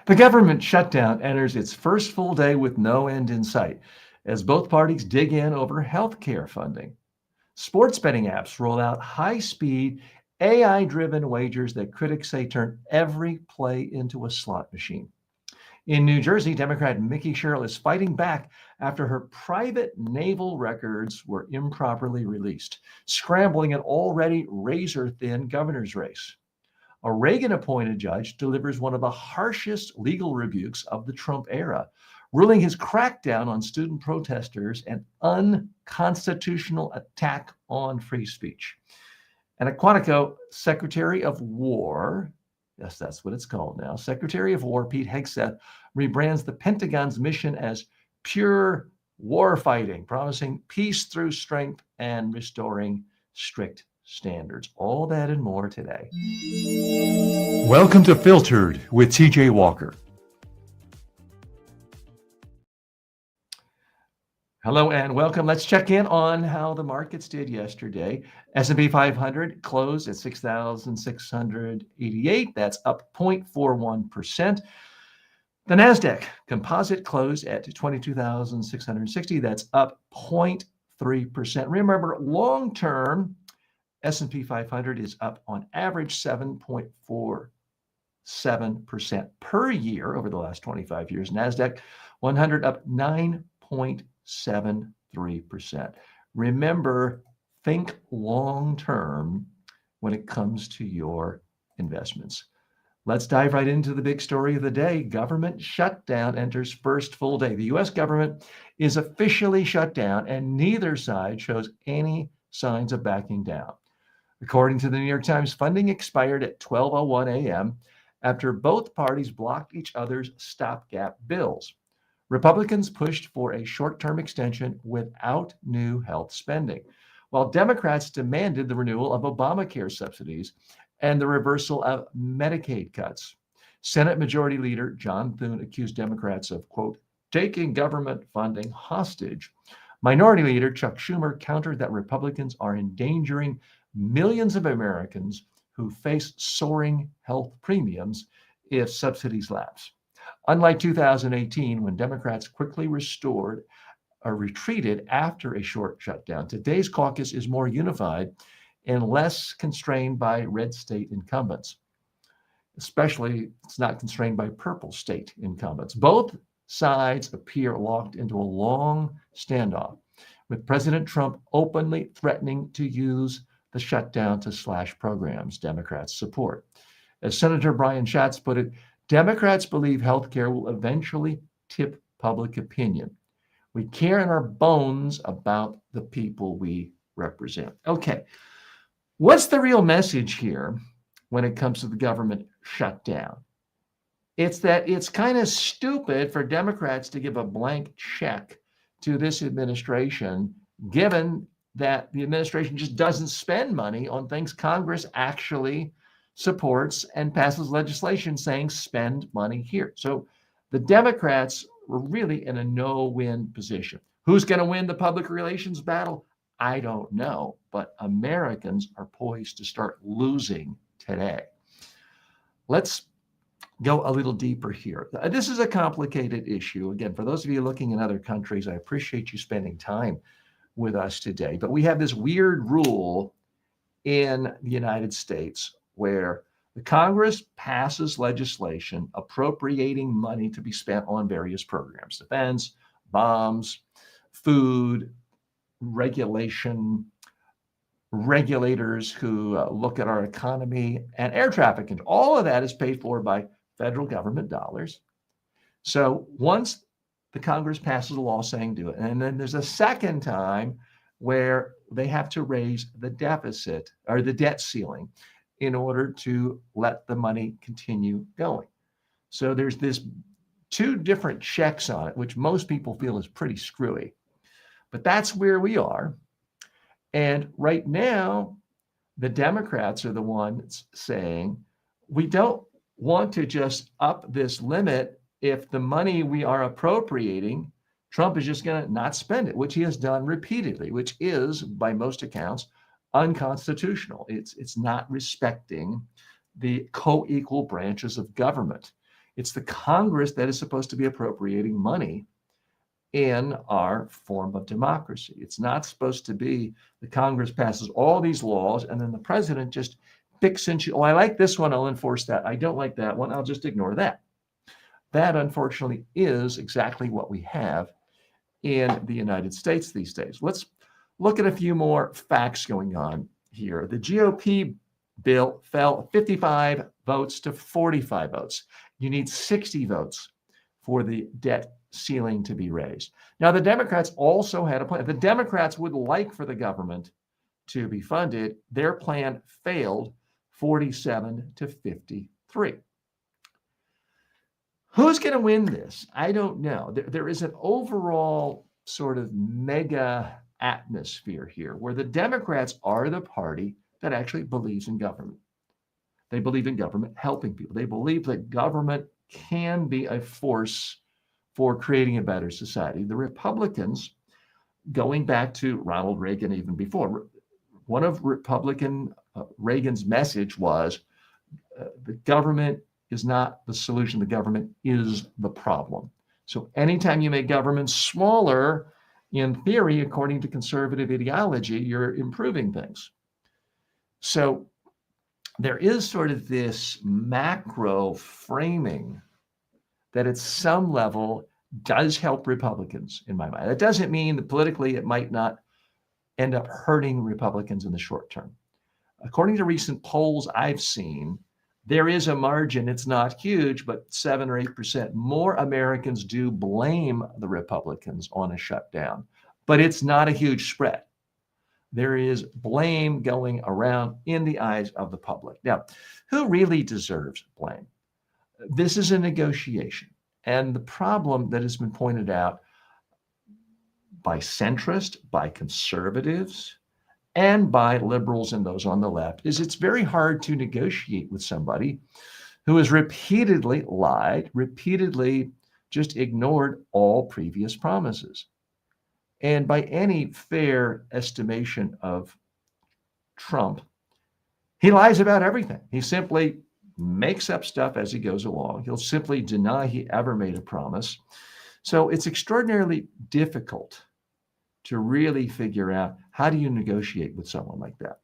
The government shutdown enters its first full day with no end in sight as both parties dig in over health care funding. Sports betting apps roll out high-speed, AI-driven wagers that critics say turn every play into a slot machine. In New Jersey, Democrat Mikie Sherrill is fighting back after her private naval records were improperly released, scrambling an already razor-thin governor's race. A Reagan-appointed judge delivers one of the harshest legal rebukes of the Trump era, ruling his crackdown on student protesters an unconstitutional attack on free speech. And at Quantico, Secretary of War, yes, that's what it's called now, Secretary of War Pete Hegseth rebrands the Pentagon's mission as pure war fighting, promising peace through strength and restoring strict standards. All that and more today. Welcome to Filtered with TJ Walker. Hello and welcome. Let's check in on how the markets did yesterday. S&P 500 closed at 6,688. That's up 0.41%. The NASDAQ composite closed at 22,660. That's up 0.3%. Remember, long-term, S&P 500 is up on average 7.47% per year over the last 25 years. NASDAQ 100 up 9.73%. Remember, think long-term when it comes to your investments. Let's dive right into the big story of the day. Government shutdown enters first full day. The U.S. government is officially shut down, and neither side shows any signs of backing down. According to the New York Times, funding expired at 12:01 a.m. after both parties blocked each other's stopgap bills. Republicans pushed for a short-term extension without new health spending, while Democrats demanded the renewal of Obamacare subsidies and the reversal of Medicaid cuts. Senate Majority Leader John Thune accused Democrats of, quote, taking government funding hostage. Minority Leader Chuck Schumer countered that Republicans are endangering millions of Americans who face soaring health premiums if subsidies lapse. Unlike 2018, when Democrats quickly retreated after a short shutdown, today's caucus is more unified and less constrained by red state incumbents. Especially, it's not constrained by purple state incumbents. Both sides appear locked into a long standoff, with President Trump openly threatening to use the shutdown to slash programs Democrats support. As Senator Brian Schatz put it, Democrats believe healthcare will eventually tip public opinion. We care in our bones about the people we represent. Okay, what's the real message here when it comes to the government shutdown? It's that it's kind of stupid for Democrats to give a blank check to this administration, given that the administration just doesn't spend money on things Congress actually supports and passes legislation saying spend money here. So the Democrats were really in a no-win position. Who's going to win the public relations battle? I don't know, but Americans are poised to start losing today. Let's go a little deeper here. This is a complicated issue. Again, for those of you looking in other countries, I appreciate you spending time with us today. But we have this weird rule in the United States where the Congress passes legislation appropriating money to be spent on various programs, defense, bombs, food, regulation, regulators who look at our economy, and air traffic control. All of that is paid for by federal government dollars. So once the Congress passes a law saying do it, and then there's a second time where they have to raise the deficit or the debt ceiling in order to let the money continue going. So there's this two different checks on it, which most people feel is pretty screwy. But that's where we are. And right now, the Democrats are the ones saying, we don't want to just up this limit if the money we are appropriating, Trump is just going to not spend it, which he has done repeatedly, which is, by most accounts, unconstitutional. It's not respecting the co-equal branches of government. It's the Congress that is supposed to be appropriating money in our form of democracy. It's not supposed to be the Congress passes all these laws and then the president just picks and chooses. Oh, I like this one, I'll enforce that. I don't like that one, I'll just ignore that. That, unfortunately, is exactly what we have in the United States these days. Let's look at a few more facts going on here. The GOP bill fell 55 votes to 45 votes. You need 60 votes for the debt ceiling to be raised. Now, the Democrats also had a plan. The Democrats would like for the government to be funded. Their plan failed 47 to 53. Who's going to win this? I don't know. There is an overall sort of mega atmosphere here where the Democrats are the party that actually believes in government. They believe in government helping people. They believe that government can be a force for creating a better society. The Republicans, going back to Ronald Reagan even before, one of Republican Reagan's message was the government is not the solution. The government is the problem. So anytime you make government smaller, in theory, according to conservative ideology, you're improving things. So there is sort of this macro framing that at some level does help Republicans, in my mind. That doesn't mean that politically it might not end up hurting Republicans in the short term. According to recent polls I've seen, there is a margin. It's not huge, but 7 or 8% more Americans do blame the Republicans on a shutdown. But it's not a huge spread. There is blame going around in the eyes of the public. Now, who really deserves blame? This is a negotiation. And the problem that has been pointed out by centrists, by conservatives, and by liberals and those on the left is it's very hard to negotiate with somebody who has repeatedly lied, repeatedly just ignored all previous promises. And by any fair estimation of Trump, he lies about everything. He simply makes up stuff as he goes along. He'll simply deny he ever made a promise. So it's extraordinarily difficult to really figure out how do you negotiate with someone like that.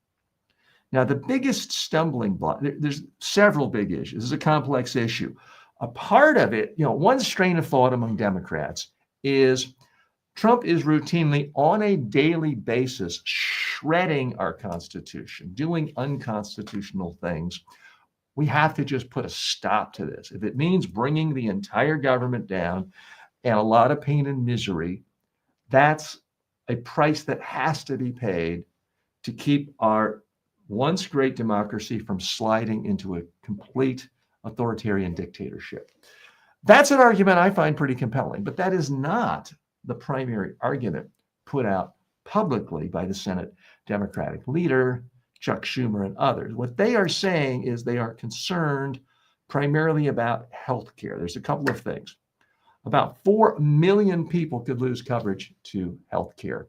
Now, the biggest stumbling block, there's several big issues. This is a complex issue. A part of it, one strain of thought among Democrats is Trump is routinely on a daily basis shredding our Constitution, doing unconstitutional things. We have to just put a stop to this. If it means bringing the entire government down and a lot of pain and misery, that's a price that has to be paid to keep our once great democracy from sliding into a complete authoritarian dictatorship. That's an argument I find pretty compelling, but that is not the primary argument put out publicly by the Senate Democratic leader, Chuck Schumer, and others. What they are saying is they are concerned primarily about health care. There's a couple of things. About 4 million people could lose coverage to health care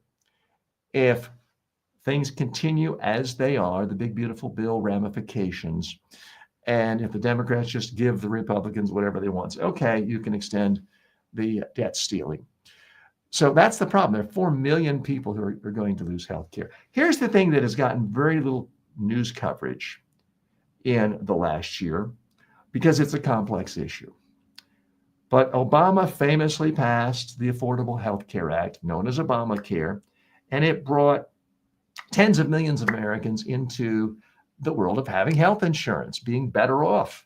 if things continue as they are, the big, beautiful bill ramifications, and if the Democrats just give the Republicans whatever they want. Okay, you can extend the debt ceiling. So that's the problem. There are 4 million people who are going to lose health care. Here's the thing that has gotten very little news coverage in the last year because it's a complex issue. But Obama famously passed the Affordable Health Care Act, known as Obamacare, and it brought tens of millions of Americans into the world of having health insurance, being better off,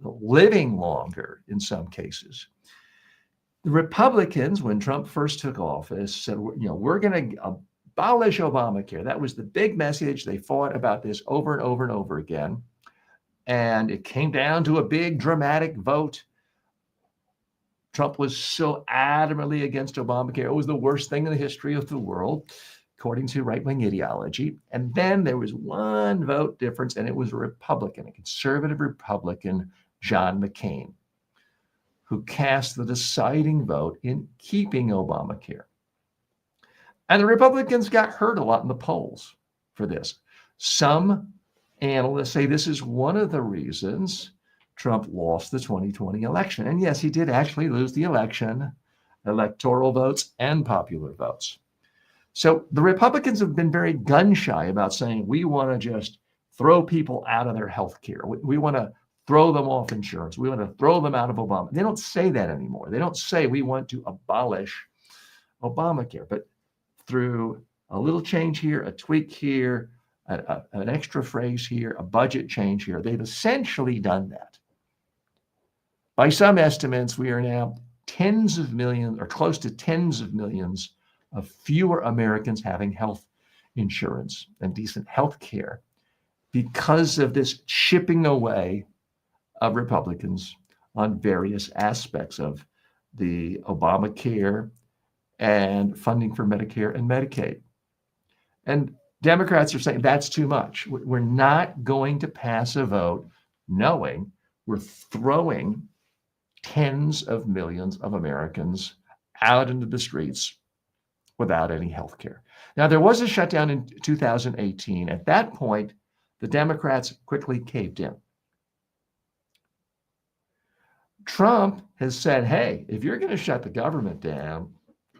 living longer in some cases. The Republicans, when Trump first took office, said, we're going to abolish Obamacare. That was the big message. They fought about this over and over and over again. And it came down to a big dramatic vote. Trump was so adamantly against Obamacare. It was the worst thing in the history of the world, according to right-wing ideology. And then there was one vote difference, and it was a Republican, a conservative Republican, John McCain, who cast the deciding vote in keeping Obamacare. And the Republicans got hurt a lot in the polls for this. Some analysts say this is one of the reasons Trump lost the 2020 election. And yes, he did actually lose the election, electoral votes and popular votes. So the Republicans have been very gun shy about saying we want to just throw people out of their health care. We want to throw them off insurance. We want to throw them out of Obama. They don't say that anymore. They don't say we want to abolish Obamacare, but through a little change here, a tweak here, an extra phrase here, a budget change here, they've essentially done that. By some estimates, we are now tens of millions or close to tens of millions of fewer Americans having health insurance and decent health care because of this chipping away of Republicans on various aspects of the Obamacare and funding for Medicare and Medicaid. And Democrats are saying that's too much. We're not going to pass a vote knowing we're throwing tens of millions of Americans out into the streets without any health care. Now, there was a shutdown in 2018. At that point, the Democrats quickly caved in. Trump has said, hey, if you're going to shut the government down,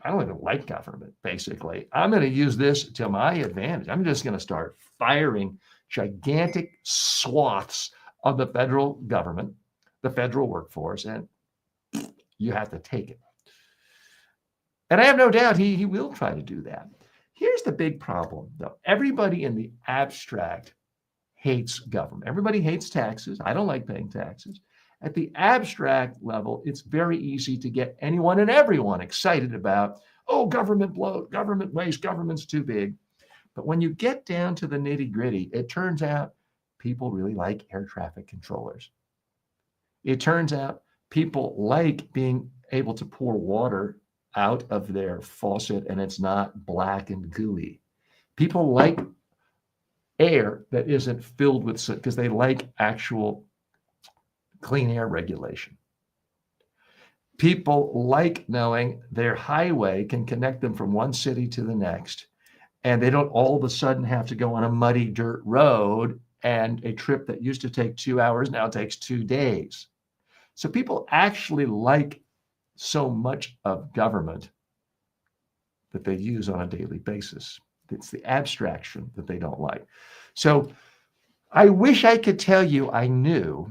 I don't even like government, basically. I'm going to use this to my advantage. I'm just going to start firing gigantic swaths of the federal government, the federal workforce, and you have to take it. And I have no doubt he will try to do that. Here's the big problem, though. Everybody in the abstract hates government. Everybody hates taxes. I don't like paying taxes. At the abstract level, it's very easy to get anyone and everyone excited about, oh, government bloat, government waste, government's too big. But when you get down to the nitty-gritty, it turns out people really like air traffic controllers. It turns out people like being able to pour water out of their faucet and it's not black and gooey. People like air that isn't filled with soot because they like actual clean air regulation. People like knowing their highway can connect them from one city to the next, and they don't all of a sudden have to go on a muddy dirt road, and a trip that used to take 2 hours now takes 2 days. So people actually like so much of government that they use on a daily basis. It's the abstraction that they don't like. So I wish I could tell you I knew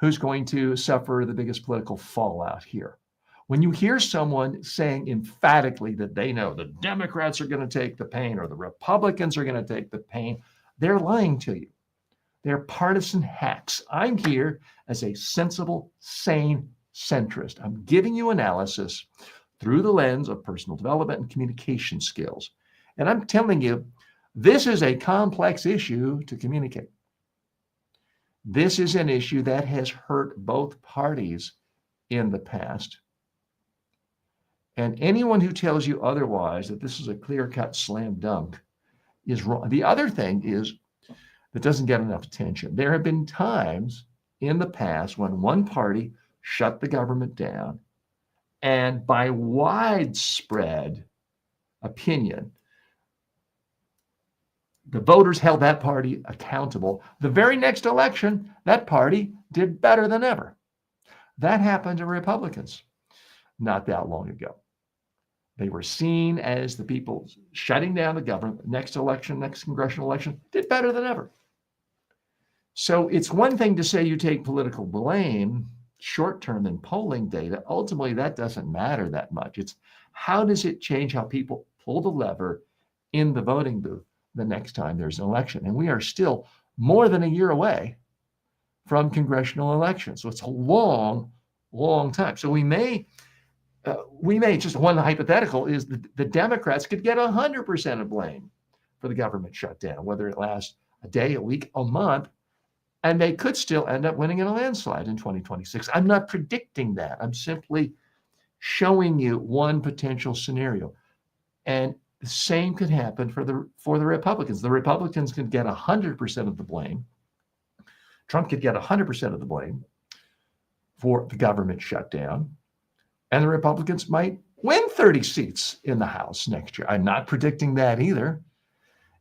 who's going to suffer the biggest political fallout here. When you hear someone saying emphatically that they know the Democrats are going to take the pain or the Republicans are going to take the pain, they're lying to you. They're partisan hacks. I'm here as a sensible, sane centrist. I'm giving you analysis through the lens of personal development and communication skills. And I'm telling you, this is a complex issue to communicate. This is an issue that has hurt both parties in the past. And anyone who tells you otherwise, that this is a clear-cut slam dunk, is wrong. The other thing is that doesn't get enough attention. There have been times in the past when one party shut the government down, and by widespread opinion, the voters held that party accountable. The very next election, that party did better than ever. That happened to Republicans not that long ago. They were seen as the people shutting down the government. Next election, next congressional election, did better than ever. So it's one thing to say you take political blame short-term in polling data. Ultimately, that doesn't matter that much. It's how does it change how people pull the lever in the voting booth the next time there's an election? And we are still more than a year away from congressional elections. So it's a long, long time. So we may just one hypothetical is the Democrats could get 100% of blame for the government shutdown, whether it lasts a day, a week, a month, and they could still end up winning in a landslide in 2026. I'm not predicting that. I'm simply showing you one potential scenario. And the same could happen for the Republicans. The Republicans could get 100% of the blame. Trump could get 100% of the blame for the government shutdown. And the Republicans might win 30 seats in the House next year. I'm not predicting that either.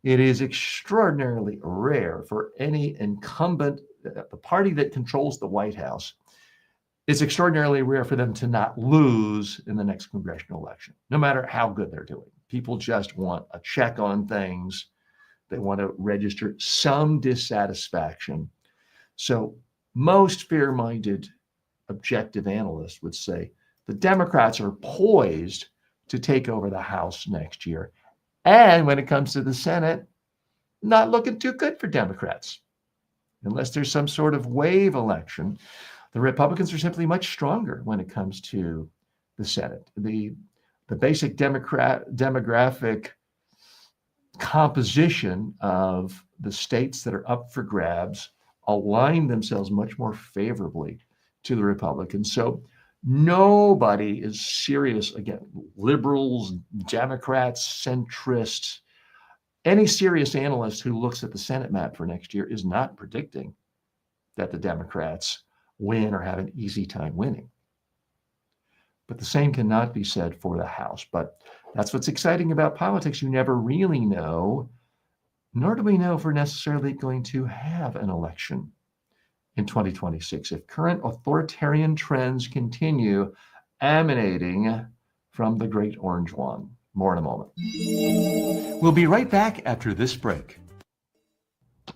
It is extraordinarily rare for any incumbent the party that controls the White House, it's extraordinarily rare for them to not lose in the next congressional election, no matter how good they're doing. People just want a check on things. They want to register some dissatisfaction. So most fair-minded, objective analysts would say the Democrats are poised to take over the House next year. And when it comes to the Senate, not looking too good for Democrats. Unless there's some sort of wave election, the Republicans are simply much stronger when it comes to the Senate. The basic demographic composition of the states that are up for grabs align themselves much more favorably to the Republicans. So nobody is serious, again, liberals, Democrats, centrists. Any serious analyst who looks at the Senate map for next year is not predicting that the Democrats win or have an easy time winning. But the same cannot be said for the House. But that's what's exciting about politics. You never really know, nor do we know if we're necessarily going to have an election in 2026 if current authoritarian trends continue emanating from the Great Orange One. More in a moment. We'll be right back after this break.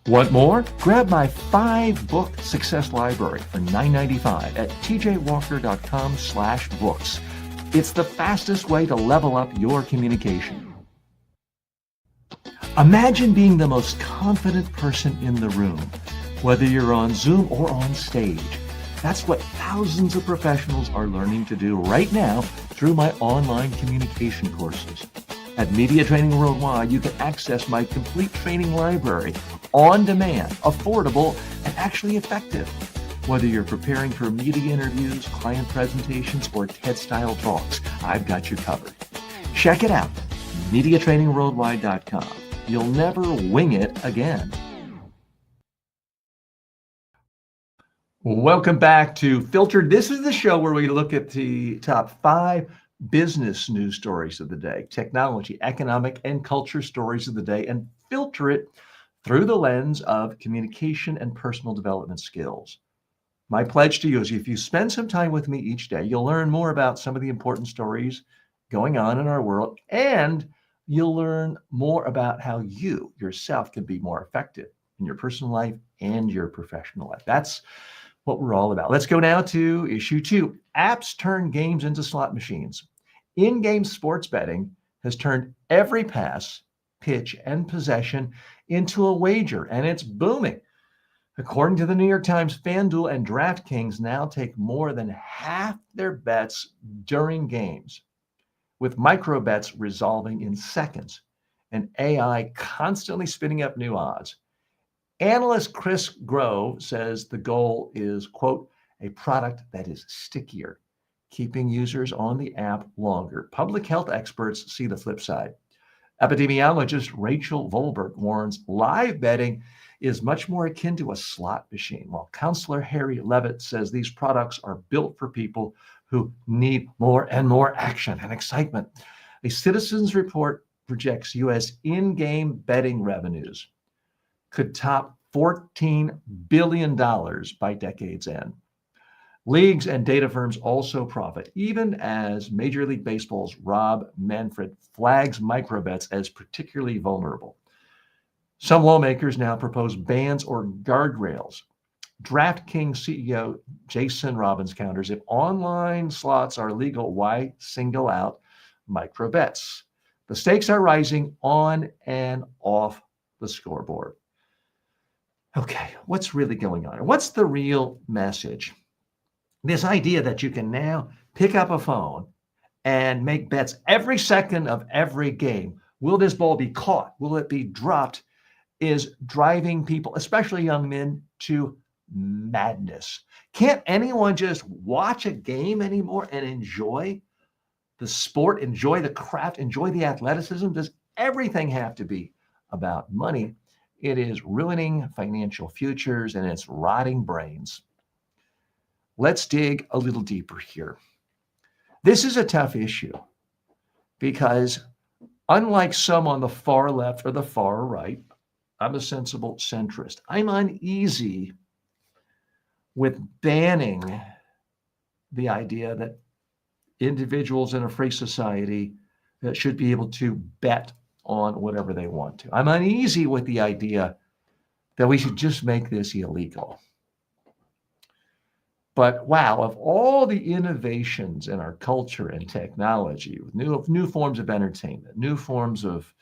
Want more? Grab my 5-book success library for $9.95 at tjwalker.com/books. It's the fastest way to level up your communication. Imagine being the most confident person in the room, whether you're on Zoom or on stage. That's what thousands of professionals are learning to do right now through my online communication courses. At Media Training Worldwide, you can access my complete training library on demand, affordable, and actually effective. Whether you're preparing for media interviews, client presentations, or TED-style talks, I've got you covered. Check it out, MediaTrainingWorldwide.com. You'll never wing it again. Welcome back to Filtered. This is the show where we look at the top 5 business news stories of the day, technology, economic, and culture stories of the day, and filter it through the lens of communication and personal development skills. My pledge to you is if you spend some time with me each day, you'll learn more about some of the important stories going on in our world, and you'll learn more about how you yourself can be more effective in your personal life and your professional life. That's what we're all about. Let's go now to issue 2. Apps turn games into slot machines. In-game sports betting has turned every pass, pitch, and possession into a wager, and it's booming. According to the New York Times, FanDuel and DraftKings now take more than half their bets during games, with microbets resolving in seconds and AI constantly spinning up new odds. Analyst Chris Grove says the goal is, quote, a product that is stickier, keeping users on the app longer. Public health experts see the flip side. Epidemiologist Rachel Volberg warns live betting is much more akin to a slot machine, while counselor Harry Levitt says these products are built for people who need more and more action and excitement. A Citizens report projects U.S. in-game betting revenues could top $14 billion by decade's end. Leagues and data firms also profit, even as Major League Baseball's Rob Manfred flags microbets as particularly vulnerable. Some lawmakers now propose bans or guardrails. DraftKings CEO Jason Robbins counters, if online slots are legal, why single out microbets? The stakes are rising on and off the scoreboard. Okay, what's really going on? What's the real message? This idea that you can now pick up a phone and make bets every second of every game. Will this ball be caught? Will it be dropped? Is driving people, especially young men, to madness. Can't anyone just watch a game anymore and enjoy the sport, enjoy the craft, enjoy the athleticism? Does everything have to be about money? It is ruining financial futures and it's rotting brains. Let's dig a little deeper here. This is a tough issue because unlike some on the far left or the far right, I'm a sensible centrist. I'm uneasy with banning the idea that individuals in a free society should be able to bet on whatever they want to. I'm uneasy with the idea that we should just make this illegal. But wow, of all the innovations in our culture and technology, with new forms of entertainment, new forms of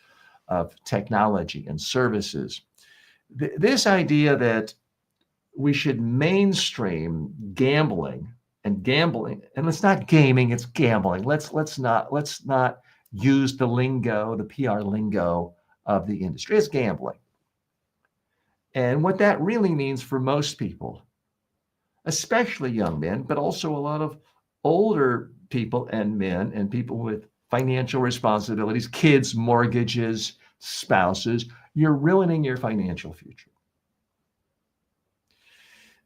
technology and services, this idea that we should mainstream gambling, and it's not gaming, it's gambling. Let's not use the lingo, the PR lingo of the industry. It's gambling. And what that really means for most people, especially young men, but also a lot of older people and men and people with financial responsibilities, kids, mortgages, spouses, you're ruining your financial future.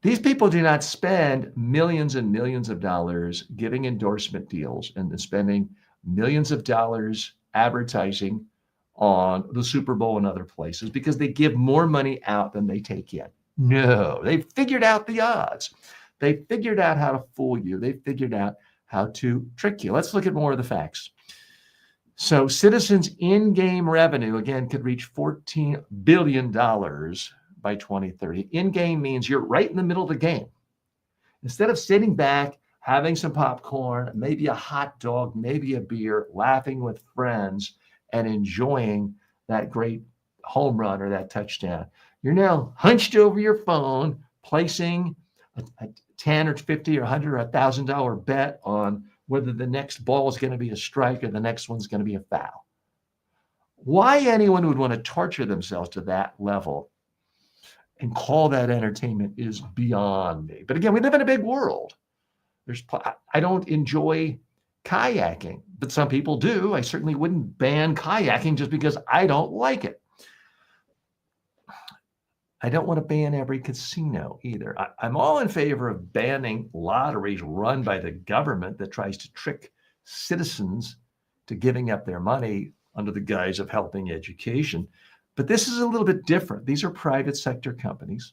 These people do not spend millions and millions of dollars giving endorsement deals and spending millions of dollars advertising on the Super Bowl and other places because they give more money out than they take in. No, they figured out the odds. They figured out how to fool you. They figured out how to trick you. Let's look at more of the facts. So Citizens' in-game revenue, again, could reach $14 billion by 2030. In-game means you're right in the middle of the game. Instead of sitting back, having some popcorn, maybe a hot dog, maybe a beer, laughing with friends, and enjoying that great home run or that touchdown, you're now hunched over your phone, placing a $10 or $50 or $100 or $1,000 bet on whether the next ball is going to be a strike or the next one's going to be a foul. Why anyone would want to torture themselves to that level and call that entertainment is beyond me. But again, we live in a big world. I don't enjoy kayaking, but some people do. I certainly wouldn't ban kayaking just because I don't like it. I don't want to ban every casino either. I'm all in favor of banning lotteries run by the government that tries to trick citizens to giving up their money under the guise of helping education. But this is a little bit different. These are private sector companies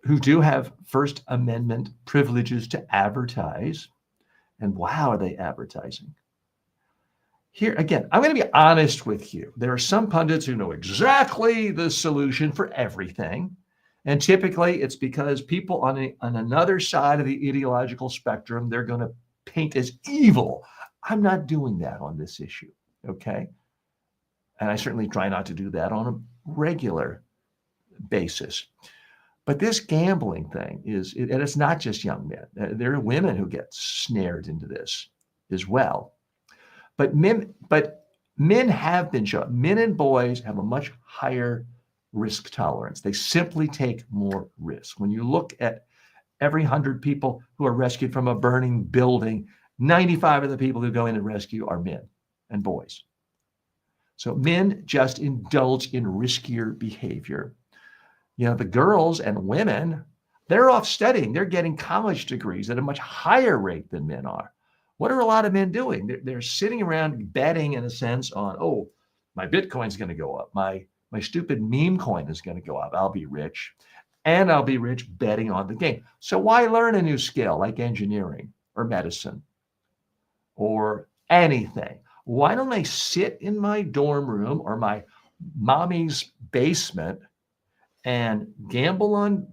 who do have First Amendment privileges to advertise. And wow, are they advertising? Here, again, I'm going to be honest with you. There are some pundits who know exactly the solution for everything. And typically it's because people on another side of the ideological spectrum, they're going to paint as evil. I'm not doing that on this issue, okay? And I certainly try not to do that on a regular basis. But this gambling thing and it's not just young men. There are women who get snared into this as well. But men have been shown, men and boys have a much higher risk tolerance. They simply take more risk. When you look at every 100 people who are rescued from a burning building, 95 of the people who go in and rescue are men and boys. So men just indulge in riskier behavior. You know, the girls and women, they're off studying. They're getting college degrees at a much higher rate than men are. What are a lot of men doing? They're sitting around betting, in a sense, on, oh, my Bitcoin's going to go up. My stupid meme coin is going to go up. I'll be rich. And I'll be rich betting on the game. So why learn a new skill like engineering or medicine or anything? Why don't I sit in my dorm room or my mommy's basement and gamble on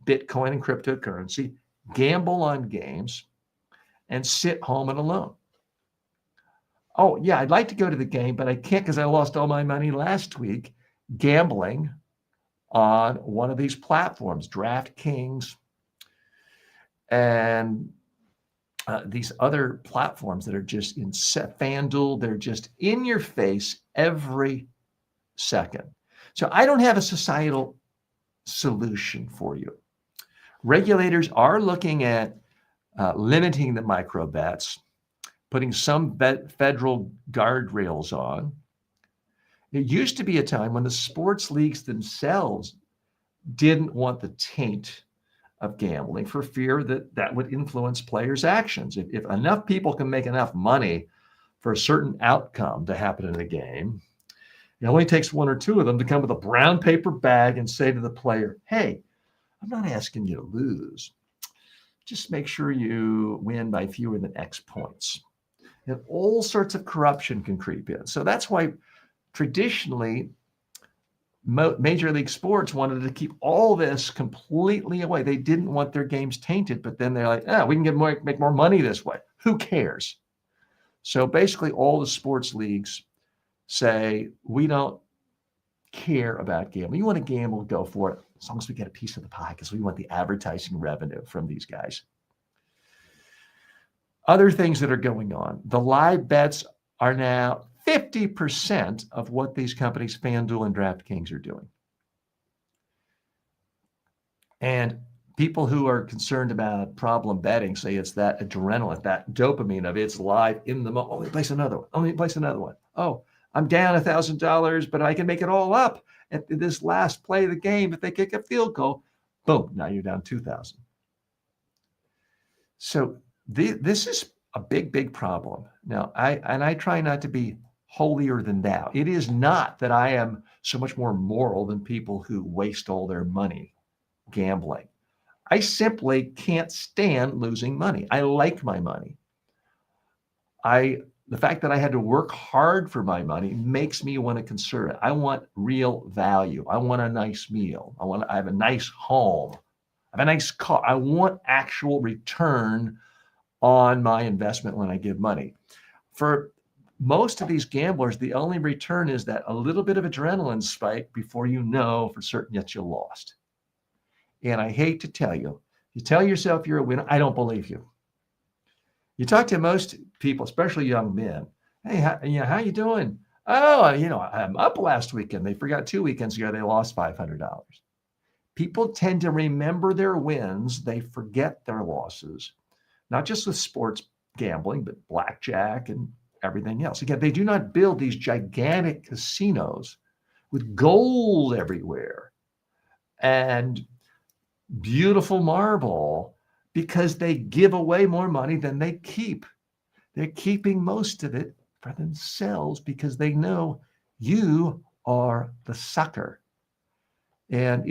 Bitcoin and cryptocurrency, gamble on games, and sit home and alone? Oh, yeah, I'd like to go to the game, but I can't because I lost all my money last week gambling on one of these platforms, DraftKings, and these other platforms that are just in FanDuel. They're just in your face every second. So I don't have a societal solution for you. Regulators are looking at limiting the microbets, putting some federal guardrails on. It used to be a time when the sports leagues themselves didn't want the taint of gambling for fear that that would influence players' actions. If enough people can make enough money for a certain outcome to happen in a game, it only takes one or two of them to come with a brown paper bag and say to the player, hey, I'm not asking you to lose. Just make sure you win by fewer than X points. And all sorts of corruption can creep in. So that's why traditionally Major League Sports wanted to keep all this completely away. They didn't want their games tainted, but then they're like, we can make more money this way. Who cares? So basically all the sports leagues say, we don't care about gambling. You want to gamble, go for it, as long as we get a piece of the pie, because we want the advertising revenue from these guys. Other things that are going on. The live bets are now 50% of what these companies, FanDuel and DraftKings, are doing. And people who are concerned about problem betting say it's that adrenaline, that dopamine of it's live in the moment. Oh, let me place another one. Oh, let me place another one. Oh, I'm down $1,000, but I can make it all up at this last play of the game. If they kick a field goal, boom, now you're down 2,000. So this is a big, big problem. Now, I try not to be holier than thou. It is not that I am so much more moral than people who waste all their money gambling. I simply can't stand losing money. I like my money. The fact that I had to work hard for my money makes me want to conserve it. I want real value. I want a nice meal. I have a nice home. I have a nice car. I want actual return on my investment when I give money. For most of these gamblers, the only return is that a little bit of adrenaline spike before you know for certain that you lost. And I hate to tell you, you tell yourself you're a winner, I don't believe you. You talk to most people, especially young men. Hey, how you doing? Oh, I'm up last weekend. They forgot 2 weekends ago, they lost $500. People tend to remember their wins. They forget their losses, not just with sports gambling, but blackjack and everything else. Again, they do not build these gigantic casinos with gold everywhere and beautiful marble because they give away more money than they keep. They're keeping most of it for themselves because they know you are the sucker. And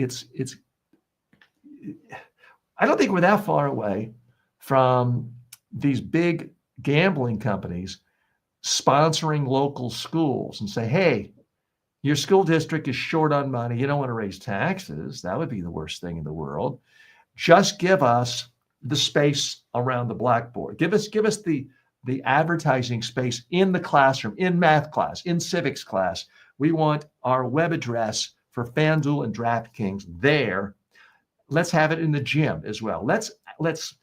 I don't think we're that far away from these big gambling companies sponsoring local schools and say, hey, your school district is short on money. You don't want to raise taxes. That would be the worst thing in the world. Just give us the space around the blackboard. Give us the advertising space in the classroom, in math class, in civics class. We want our web address for FanDuel and DraftKings there. Let's have it in the gym as well. Let's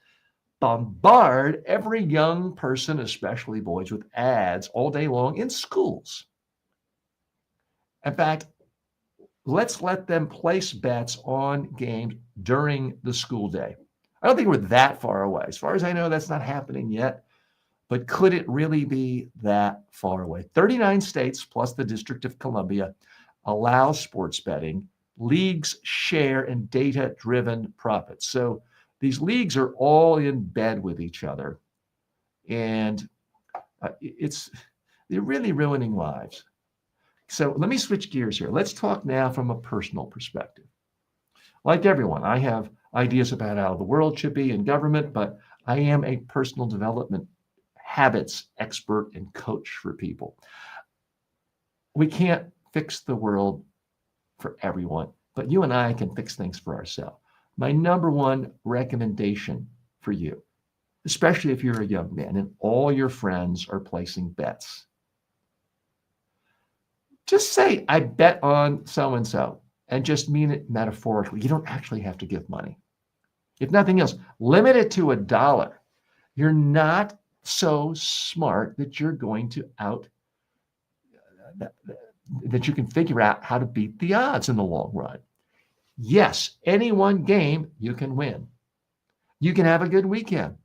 bombard every young person, especially boys, with ads all day long in schools. In fact, let's let them place bets on games during the school day. I don't think we're that far away. As far as I know, that's not happening yet. But could it really be that far away? 39 states plus the District of Columbia allow sports betting. Leagues share in data-driven profits. So these leagues are all in bed with each other. And they're really ruining lives. So let me switch gears here. Let's talk now from a personal perspective. Like everyone, I have ideas about how the world should be in government, but I am a personal development habits expert and coach for people. We can't fix the world for everyone, but you and I can fix things for ourselves. My number one recommendation for you, especially if you're a young man and all your friends are placing bets, just say, I bet on so-and-so, and just mean it metaphorically. You don't actually have to give money. If nothing else, limit it to $1. You're not so smart that you're going to that you can figure out how to beat the odds in the long run. Yes, any one game you can win. You can have a good weekend.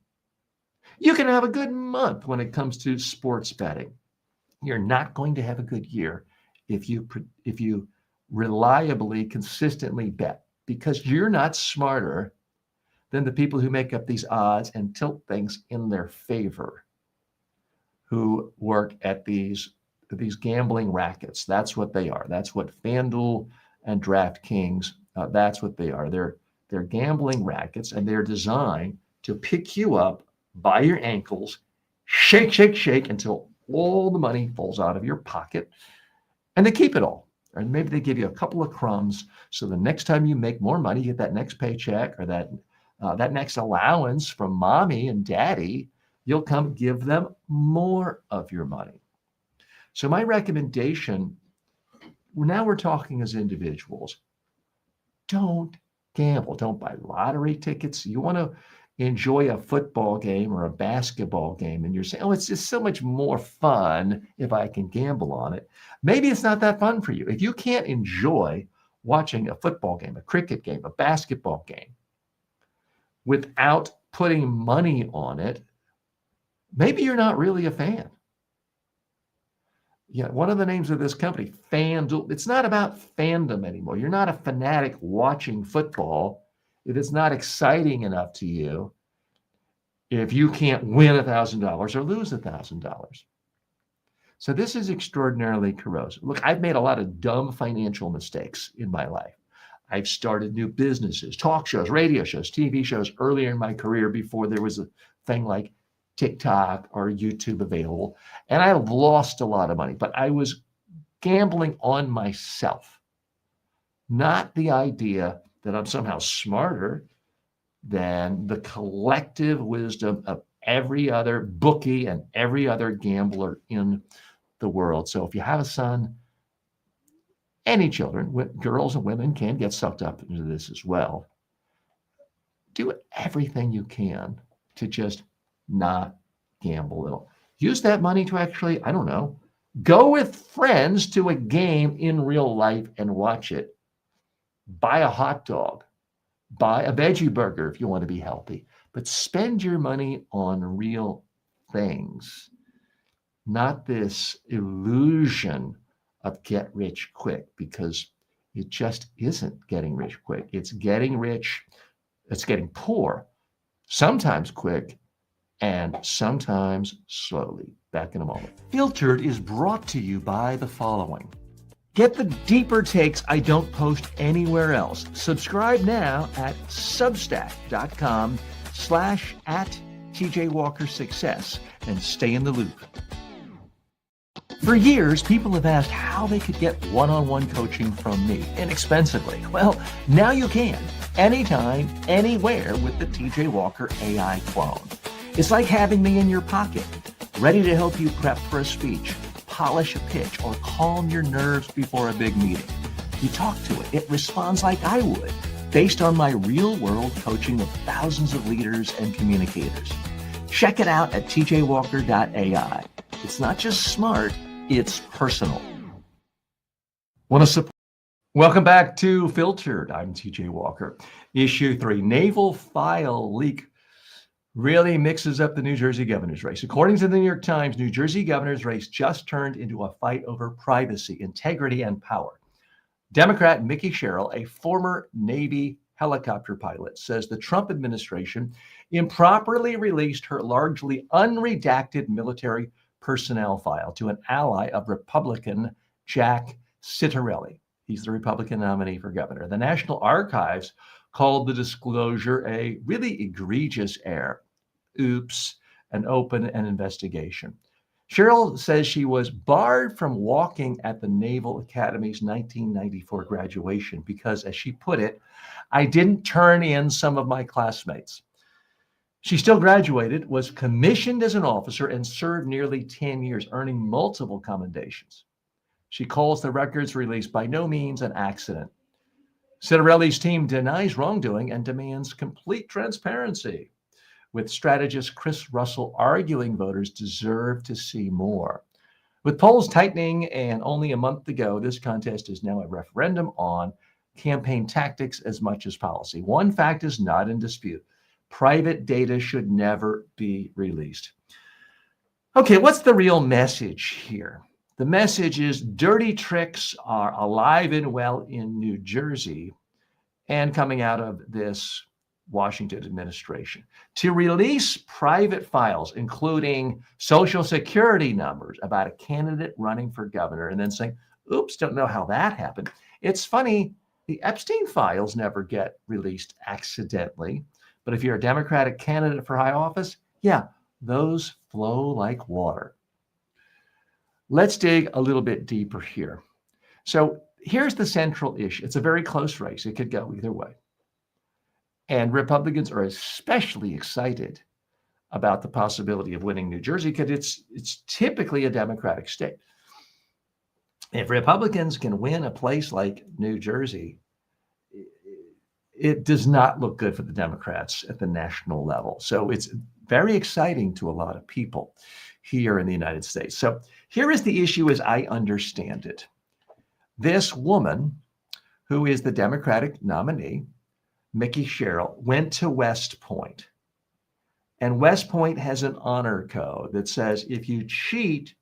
You can have a good month when it comes to sports betting. You're not going to have a good year if you reliably, consistently bet, because you're not smarter than the people who make up these odds and tilt things in their favor, who work at these gambling rackets. That's what they are. That's what FanDuel and DraftKings, that's what they are. They're gambling rackets, and they're designed to pick you up by your ankles, shake, shake, shake until all the money falls out of your pocket, and they keep it all. And maybe they give you a couple of crumbs, so the next time you make more money, you get that next paycheck or that next allowance from mommy and daddy, you'll come give them more of your money. So my recommendation, now we're talking as individuals, don't gamble. Don't buy lottery tickets. You want to enjoy a football game or a basketball game, and you're saying, oh, it's just so much more fun if I can gamble on it. Maybe it's not that fun for you. If you can't enjoy watching a football game, a cricket game, a basketball game without putting money on it, maybe you're not really a fan. Yeah, one of the names of this company, FanDuel, it's not about fandom anymore. You're not a fanatic watching football if it's not exciting enough to you, if you can't win $1,000 or lose $1,000. So this is extraordinarily corrosive. Look, I've made a lot of dumb financial mistakes in my life. I've started new businesses, talk shows, radio shows, TV shows earlier in my career before there was a thing like TikTok or YouTube available. And I lost a lot of money, but I was gambling on myself, not the idea that I'm somehow smarter than the collective wisdom of every other bookie and every other gambler in the world. So if you have a son, any children, girls and women can get sucked up into this as well. Do everything you can to just not gamble at all. Use that money to actually, I don't know, go with friends to a game in real life and watch it. Buy a hot dog, buy a veggie burger if you want to be healthy, but spend your money on real things, not this illusion of get rich quick, because it just isn't getting rich quick. It's getting rich, it's getting poor, sometimes quick, and sometimes slowly. Back in a moment. Filtered is brought to you by the following. Get the deeper takes I don't post anywhere else. Subscribe now at substack.com/@TJWalkerSuccess and stay in the loop. For years, people have asked how they could get one-on-one coaching from me inexpensively. Well, now you can, anytime, anywhere with the TJ Walker AI clone. It's like having me in your pocket, ready to help you prep for a speech, polish a pitch, or calm your nerves before a big meeting. You talk to it, it responds like I would, based on my real-world coaching of thousands of leaders and communicators. Check it out at tjwalker.ai. It's not just smart, it's personal. Welcome back to Filtered. I'm TJ Walker. Issue 3, Naval file leak really mixes up the New Jersey governor's race. According to the New York Times, New Jersey governor's race just turned into a fight over privacy, integrity, and power. Democrat Mikie Sherrill, a former Navy helicopter pilot, says the Trump administration improperly released her largely unredacted military personnel file to an ally of Republican Jack Ciattarelli. He's the Republican nominee for governor. The National Archives called the disclosure a really egregious error. Oops, and open an investigation. Sherrill says she was barred from walking at the Naval Academy's 1994 graduation because, as she put it, I didn't turn in some of my classmates. She still graduated, was commissioned as an officer, and served nearly 10 years, earning multiple commendations. She calls the records release by no means an accident. Ciattarelli's team denies wrongdoing and demands complete transparency, with strategist Chris Russell arguing voters deserve to see more. With polls tightening and only a month to go, this contest is now a referendum on campaign tactics as much as policy. One fact is not in dispute. Private data should never be released. Okay, what's the real message here? The message is dirty tricks are alive and well in New Jersey and coming out of this Washington administration. To release private files, including social security numbers about a candidate running for governor, and then saying, oops, don't know how that happened. It's funny The Epstein files never get released accidentally, but if you're a Democratic candidate for high office, yeah, those flow like water. Let's dig a little bit deeper here. So here's the central issue. It's a very close race. It could go either way. And Republicans are especially excited about the possibility of winning New Jersey because it's typically a Democratic state. If Republicans can win a place like New Jersey, it does not look good for the Democrats at the national level. So it's very exciting to a lot of people here in the United States. So here is the issue as I understand it. This woman, who is the Democratic nominee, Mikie Sherrill, went to West Point. And West Point has an honor code that says if you cheat,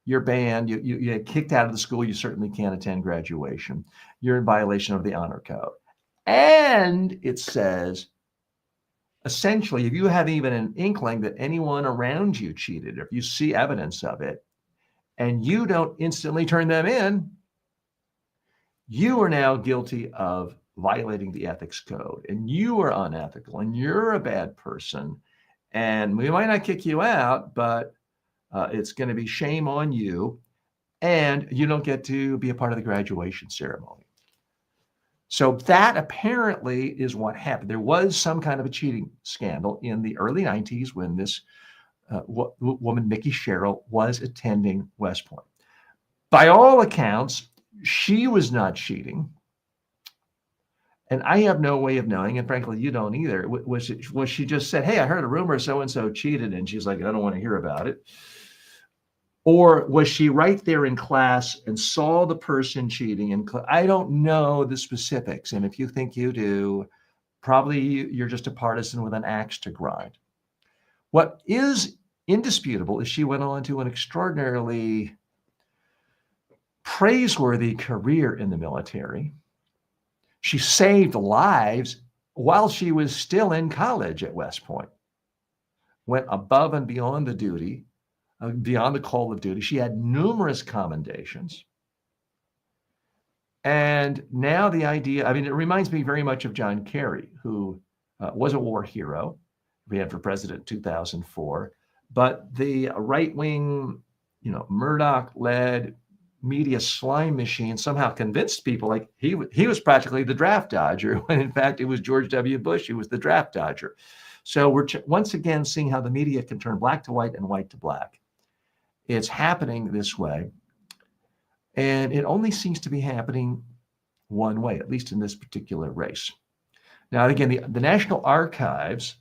you're banned, you get kicked out of the school, you certainly can't attend graduation. You're in violation of the honor code. And it says, essentially, if you have even an inkling that anyone around you cheated, or if you see evidence of it, and you don't instantly turn them in, you are now guilty of violating the ethics code, and you are unethical, and you're a bad person, and we might not kick you out, but it's going to be shame on you, and you don't get to be a part of the graduation ceremony. So that apparently is what happened. There was some kind of a cheating scandal in the early 90s when this woman, Mikie Sherrill, was attending West Point. By all accounts, she was not cheating. And I have no way of knowing, and frankly, you don't either. Was she just said, hey, I heard a rumor so-and-so cheated, and she's like, I don't want to hear about it? Or was she right there in class and saw the person cheating? And I don't know the specifics. And if you think you do, probably you're just a partisan with an axe to grind. What is indisputable is she went on to an extraordinarily praiseworthy career in the military. She saved lives while she was still in college at West Point, went above and beyond the duty, beyond the call of duty. She had numerous commendations. And now the idea, I mean, it reminds me very much of John Kerry, who was a war hero, ran for president in 2004, but the right-wing, Murdoch-led media slime machine somehow convinced people like he was practically the draft dodger, when in fact it was George W. Bush who was the draft dodger. So we're once again seeing how the media can turn black to white and white to black. It's happening this way, and it only seems to be happening one way, at least in this particular race. Now, again, the National Archives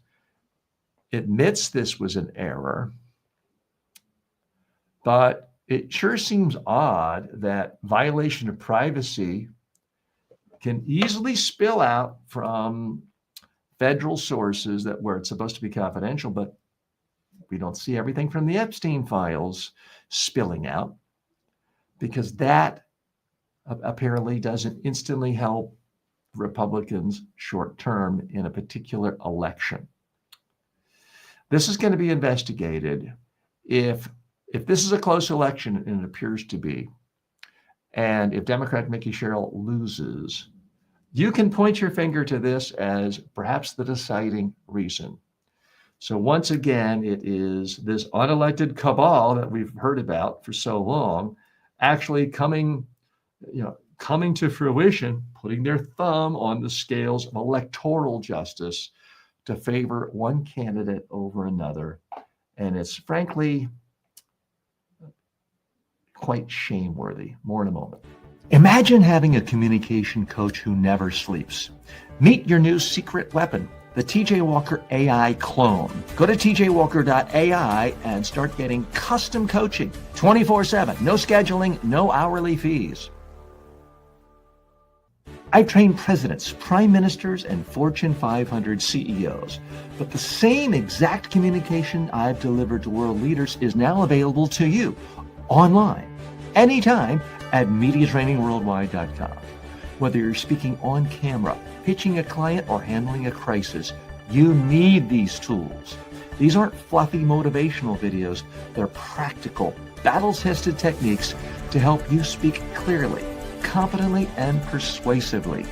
admits this was an error, but it sure seems odd that violation of privacy can easily spill out from federal sources where it's supposed to be confidential, but we don't see everything from the Epstein files spilling out, because that apparently doesn't instantly help Republicans short term in a particular election. This is going to be investigated. If this is a close election, and it appears to be, and if Democrat Mikie Sherrill loses, you can point your finger to this as perhaps the deciding reason. So once again, it is this unelected cabal that we've heard about for so long actually coming to fruition, putting their thumb on the scales of electoral justice to favor one candidate over another. And it's frankly quite shameworthy. More in a moment. Imagine having a communication coach who never sleeps. Meet your new secret weapon, the TJ Walker AI clone. Go to tjwalker.ai and start getting custom coaching 24/7. No scheduling, no hourly fees. I've trained presidents, prime ministers, and Fortune 500 CEOs. But the same exact communication I've delivered to world leaders is now available to you online, anytime at MediaTrainingWorldwide.com. Whether you're speaking on camera, pitching a client, or handling a crisis, you need these tools. These aren't fluffy motivational videos. They're practical, battle-tested techniques to help you speak clearly, confidently and persuasively.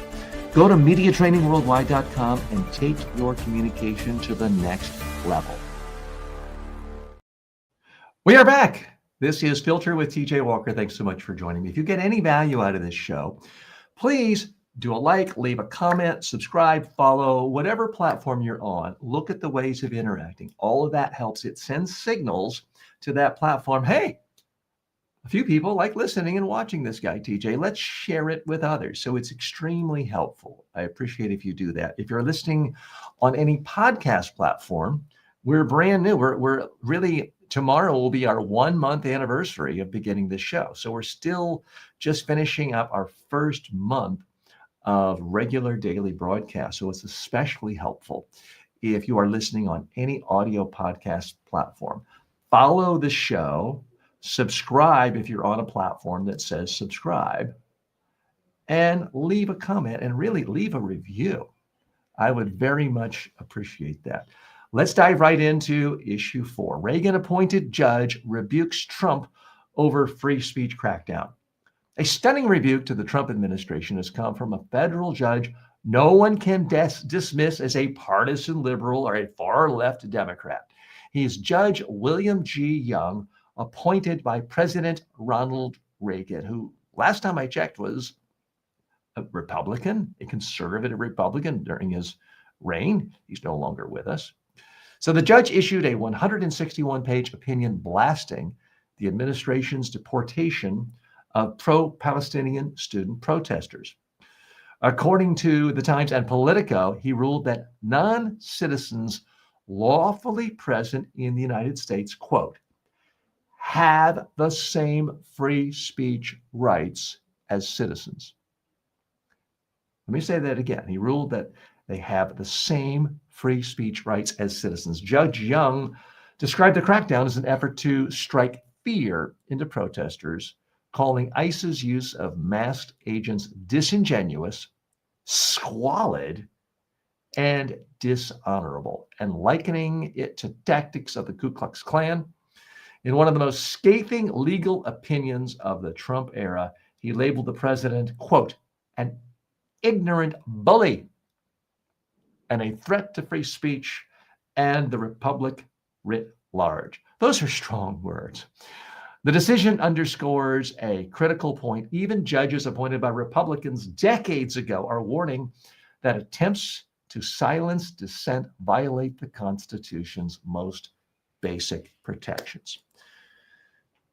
Go to MediaTrainingWorldwide.com and take your communication to the next level. We are back. This is Filter with TJ Walker. Thanks so much for joining me. If you get any value out of this show, please do a like, leave a comment, subscribe, follow, whatever platform you're on. Look at the ways of interacting. All of that helps. It sends signals to that platform. Hey, a few people like listening and watching this guy, TJ. Let's share it with others. So it's extremely helpful. I appreciate if you do that. If you're listening on any podcast platform, we're brand new. We're really, tomorrow will be our 1 month anniversary of beginning this show. So we're still just finishing up our first month of regular daily broadcast. So it's especially helpful if you are listening on any audio podcast platform. Follow the show, subscribe if you're on a platform that says subscribe, and leave a comment and really leave a review. I would very much appreciate that. Let's dive right into issue 4. Reagan-appointed judge rebukes Trump over free speech crackdown. A stunning rebuke to the Trump administration has come from a federal judge no one can dismiss as a partisan liberal or a far-left Democrat. He is Judge William G. Young, appointed by President Ronald Reagan, who last time I checked was a Republican, a conservative Republican during his reign. He's no longer with us. So the judge issued a 161-page opinion blasting the administration's deportation of pro-Palestinian student protesters. According to the Times and Politico, he ruled that non-citizens lawfully present in the United States, quote, have the same free speech rights as citizens. Let me say that again. He ruled that they have the same free speech rights as citizens. Judge Young described the crackdown as an effort to strike fear into protesters, calling ICE's use of masked agents disingenuous, squalid, and dishonorable, and likening it to tactics of the Ku Klux Klan. In one of the most scathing legal opinions of the Trump era, he labeled the president, quote, an ignorant bully and a threat to free speech and the republic writ large. Those are strong words. The decision underscores a critical point. Even judges appointed by Republicans decades ago are warning that attempts to silence dissent violate the Constitution's most basic protections.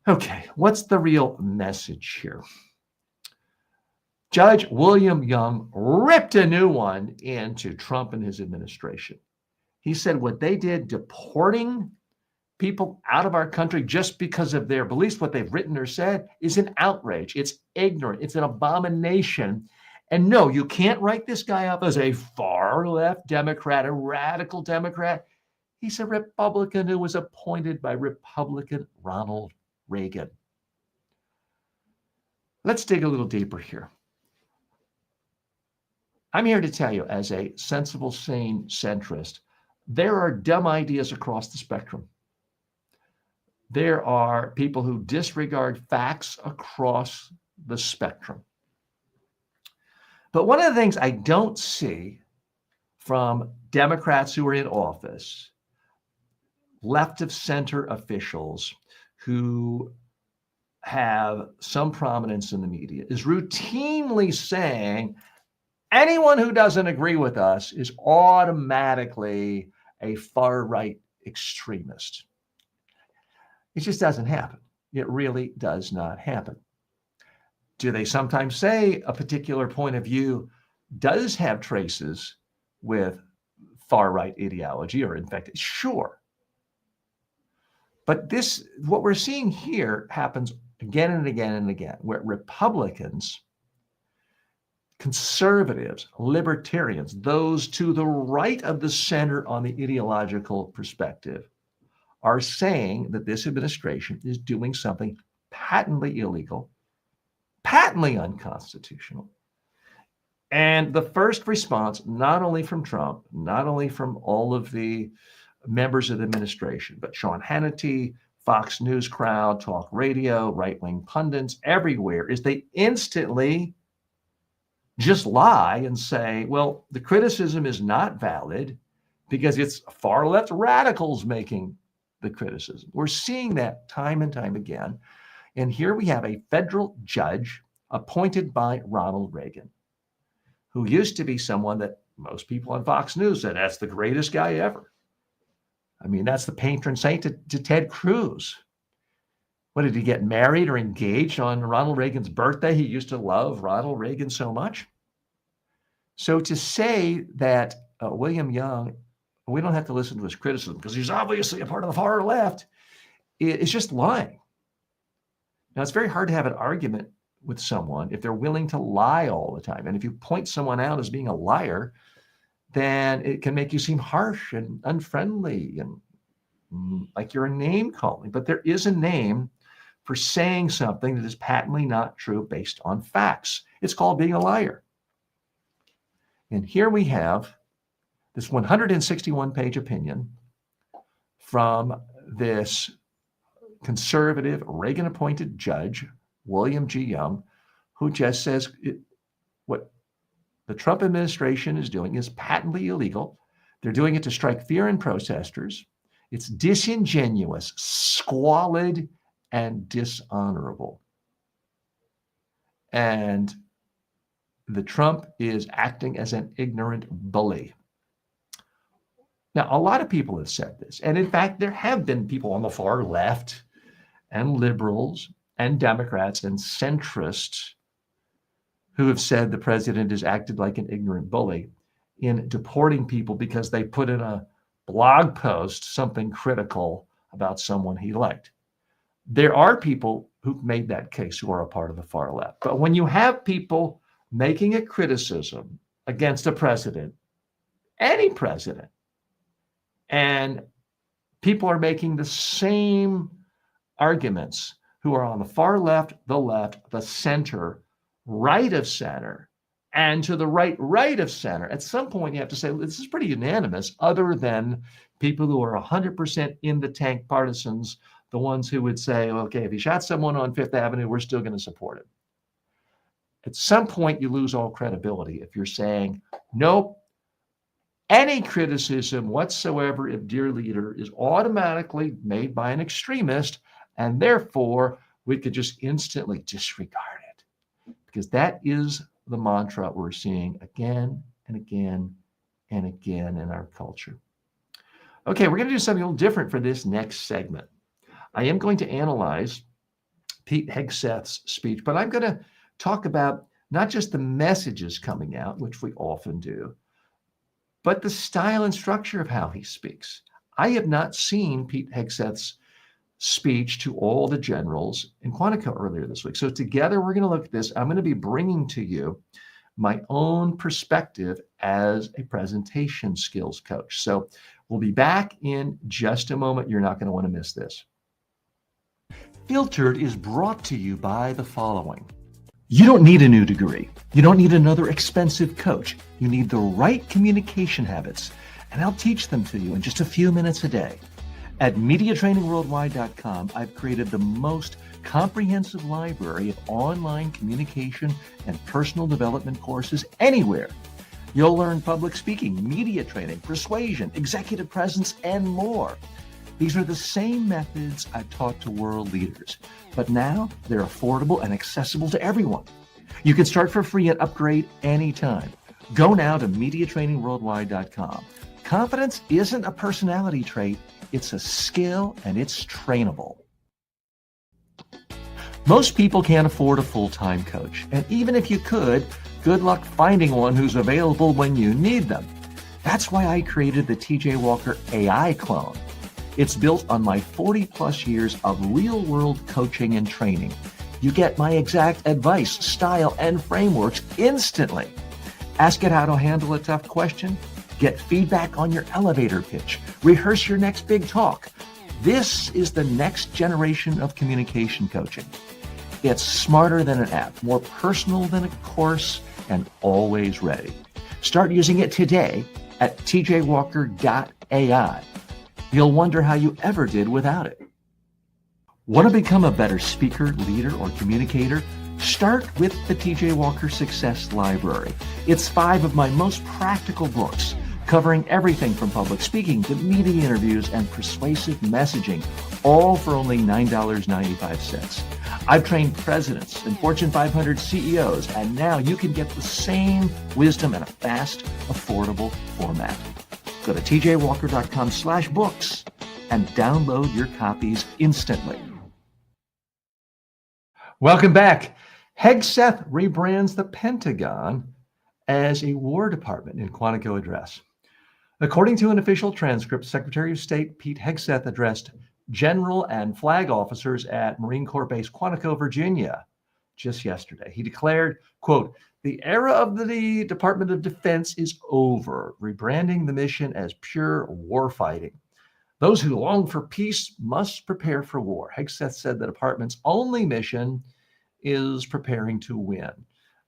Okay, what's the real message here? Judge William Young ripped a new one into Trump and his administration. He said what they did, deporting people out of our country just because of their beliefs, what they've written or said, is an outrage. It's ignorant. It's an abomination. And no, you can't write this guy up as a far-left Democrat, a radical Democrat. He's a Republican who was appointed by Republican Ronald Reagan. Let's dig a little deeper here. I'm here to tell you, as a sensible, sane centrist, there are dumb ideas across the spectrum. There are people who disregard facts across the spectrum. But one of the things I don't see from Democrats who are in office, left of center officials who have some prominence in the media, is routinely saying anyone who doesn't agree with us is automatically a far-right extremist. It just doesn't happen. It really does not happen. Do they sometimes say a particular point of view does have traces with far-right ideology or in fact, sure. But what we're seeing here happens again and again and again, where Republicans, conservatives, libertarians, those to the right of the center on the ideological perspective, are saying that this administration is doing something patently illegal, patently unconstitutional. And the first response, not only from Trump, not only from all of the members of the administration, but Sean Hannity, Fox News crowd, talk radio, right-wing pundits everywhere is they instantly just lie and say, well, the criticism is not valid because it's far left radicals making the criticism. We're seeing that time and time again. And here we have a federal judge appointed by Ronald Reagan, who used to be someone that most people on Fox News said, that's the greatest guy ever. I mean, that's the patron saint to Ted Cruz. What, did he get married or engaged on Ronald Reagan's birthday? He used to love Ronald Reagan so much. So to say that William Young, we don't have to listen to his criticism because he's obviously a part of the far left, it's just lying. Now, it's very hard to have an argument with someone if they're willing to lie all the time. And if you point someone out as being a liar, then it can make you seem harsh and unfriendly and like you're a name calling. But there is a name for saying something that is patently not true based on facts. It's called being a liar. And here we have this 161-page opinion from this conservative Reagan-appointed judge, William G. Young, who just says what the Trump administration is doing is patently illegal. They're doing it to strike fear in protesters. It's disingenuous, squalid, and dishonorable. And the Trump is acting as an ignorant bully. Now, a lot of people have said this. And in fact, there have been people on the far left and liberals and Democrats and centrists who have said the president has acted like an ignorant bully in deporting people because they put in a blog post something critical about someone he liked. There are people who've made that case who are a part of the far left. But when you have people making a criticism against a president, any president, and people are making the same arguments who are on the far left, the center, right of center, and to the right of center. At some point, you have to say, this is pretty unanimous, other than people who are 100% in the tank partisans, the ones who would say, okay, if he shot someone on Fifth Avenue, we're still going to support him. At some point, you lose all credibility if you're saying, nope, any criticism whatsoever of dear leader is automatically made by an extremist, and therefore we could just instantly disregard it. Because that is the mantra we're seeing again and again and again in our culture. Okay, we're going to do something a little different for this next segment. I am going to analyze Pete Hegseth's speech, but I'm going to talk about not just the messages coming out, which we often do, but the style and structure of how he speaks. I have not seen Pete Hegseth's speech to all the generals in Quantico earlier this week. So together we're going to look at this. I'm going to be bringing to you my own perspective as a presentation skills coach. So we'll be back in just a moment. You're not going to want to miss this. Filtered is brought to you by the following. You don't need a new degree. You don't need another expensive coach. You need the right communication habits, and I'll teach them to you in just a few minutes a day. At MediaTrainingWorldwide.com, I've created the most comprehensive library of online communication and personal development courses anywhere. You'll learn public speaking, media training, persuasion, executive presence, and more. These are the same methods I've taught to world leaders, but now they're affordable and accessible to everyone. You can start for free and upgrade anytime. Go now to MediaTrainingWorldwide.com. Confidence isn't a personality trait, it's a skill and it's trainable. Most people can't afford a full-time coach, and even if you could, good luck finding one who's available when you need them. That's why I created the TJ Walker AI clone. It's built on my 40-plus years of real-world coaching and training. You get my exact advice, style, and frameworks instantly. Ask it how to handle a tough question, get feedback on your elevator pitch, rehearse your next big talk. This is the next generation of communication coaching. It's smarter than an app, more personal than a course, and always ready. Start using it today at tjwalker.ai. You'll wonder how you ever did without it. Want to become a better speaker, leader, or communicator? Start with the TJ Walker Success Library. It's 5 of my most practical books, covering everything from public speaking to media interviews and persuasive messaging, all for only $9.95. I've trained presidents and Fortune 500 CEOs, and now you can get the same wisdom in a fast, affordable format. Go to tjwalker.com/books and download your copies instantly. Welcome back. Hegseth rebrands the Pentagon as a War Department in Quantico address. According to an official transcript, Secretary of State Pete Hegseth addressed general and flag officers at Marine Corps Base Quantico, Virginia, just yesterday. He declared, quote, "The era of the Department of Defense is over, rebranding the mission as pure warfighting. Those who long for peace must prepare for war." Hegseth said the department's only mission is preparing to win,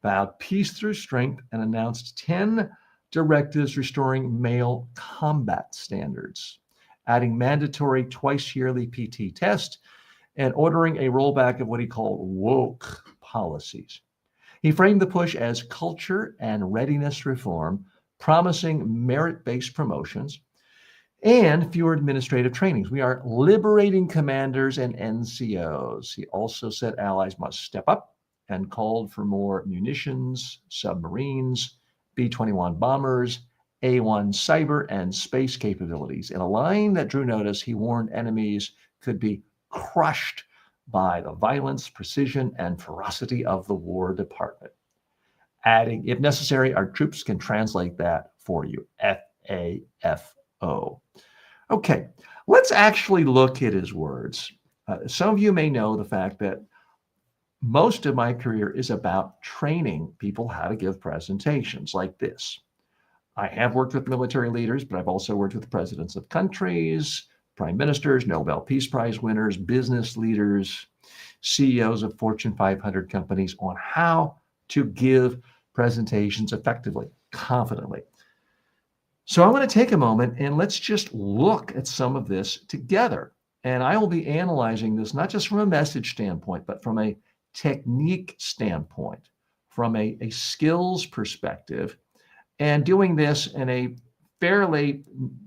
vowed peace through strength, and announced 10 directives restoring male combat standards, adding mandatory twice-yearly PT test, and ordering a rollback of what he called woke policies. He framed the push as culture and readiness reform, promising merit-based promotions and fewer administrative trainings. We are liberating commanders and NCOs. He also said allies must step up and called for more munitions, submarines, B-21 bombers, A-1 cyber and space capabilities. In a line that drew notice, he warned enemies could be crushed by the violence, precision, and ferocity of the War Department. Adding, if necessary, our troops can translate that for you. FAFO. Okay, let's actually look at his words. Some of you may know the fact that most of my career is about training people how to give presentations like this. I have worked with military leaders, but I've also worked with presidents of countries, prime ministers, Nobel Peace Prize winners, business leaders, CEOs of Fortune 500 companies on how to give presentations effectively, confidently. So I'm going to take a moment and let's just look at some of this together. And I will be analyzing this not just from a message standpoint, but from a technique standpoint, from a skills perspective, and doing this in a fairly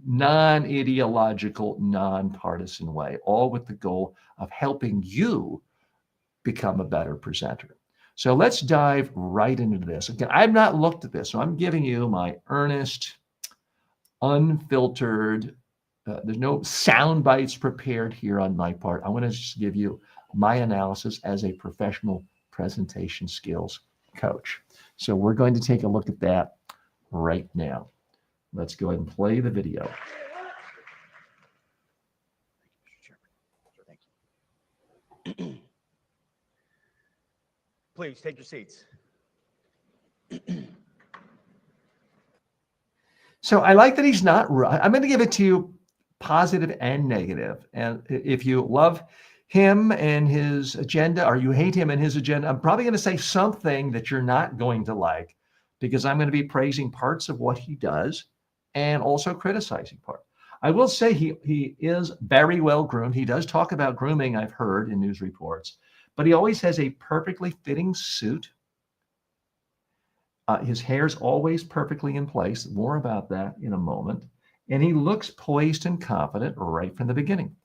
non-ideological, non-partisan way, all with the goal of helping you become a better presenter. So let's dive right into this. Again, I've not looked at this, so I'm giving you my earnest, unfiltered, there's no sound bites prepared here on my part. I want to just give you my analysis as a professional presentation skills coach. So we're going to take a look at that right now. Let's go ahead and play the video. Thank you. Please take your seats. So I like that he's not, I'm going to give it to you positive and negative. And if you love him and his agenda, or you hate him and his agenda, I'm probably going to say something that you're not going to like, because I'm going to be praising parts of what he does and also criticizing part. I will say he is very well groomed. He does talk about grooming, I've heard in news reports, but he always has a perfectly fitting suit. His hair's always perfectly in place. More about that in a moment. And he looks poised and confident right from the beginning.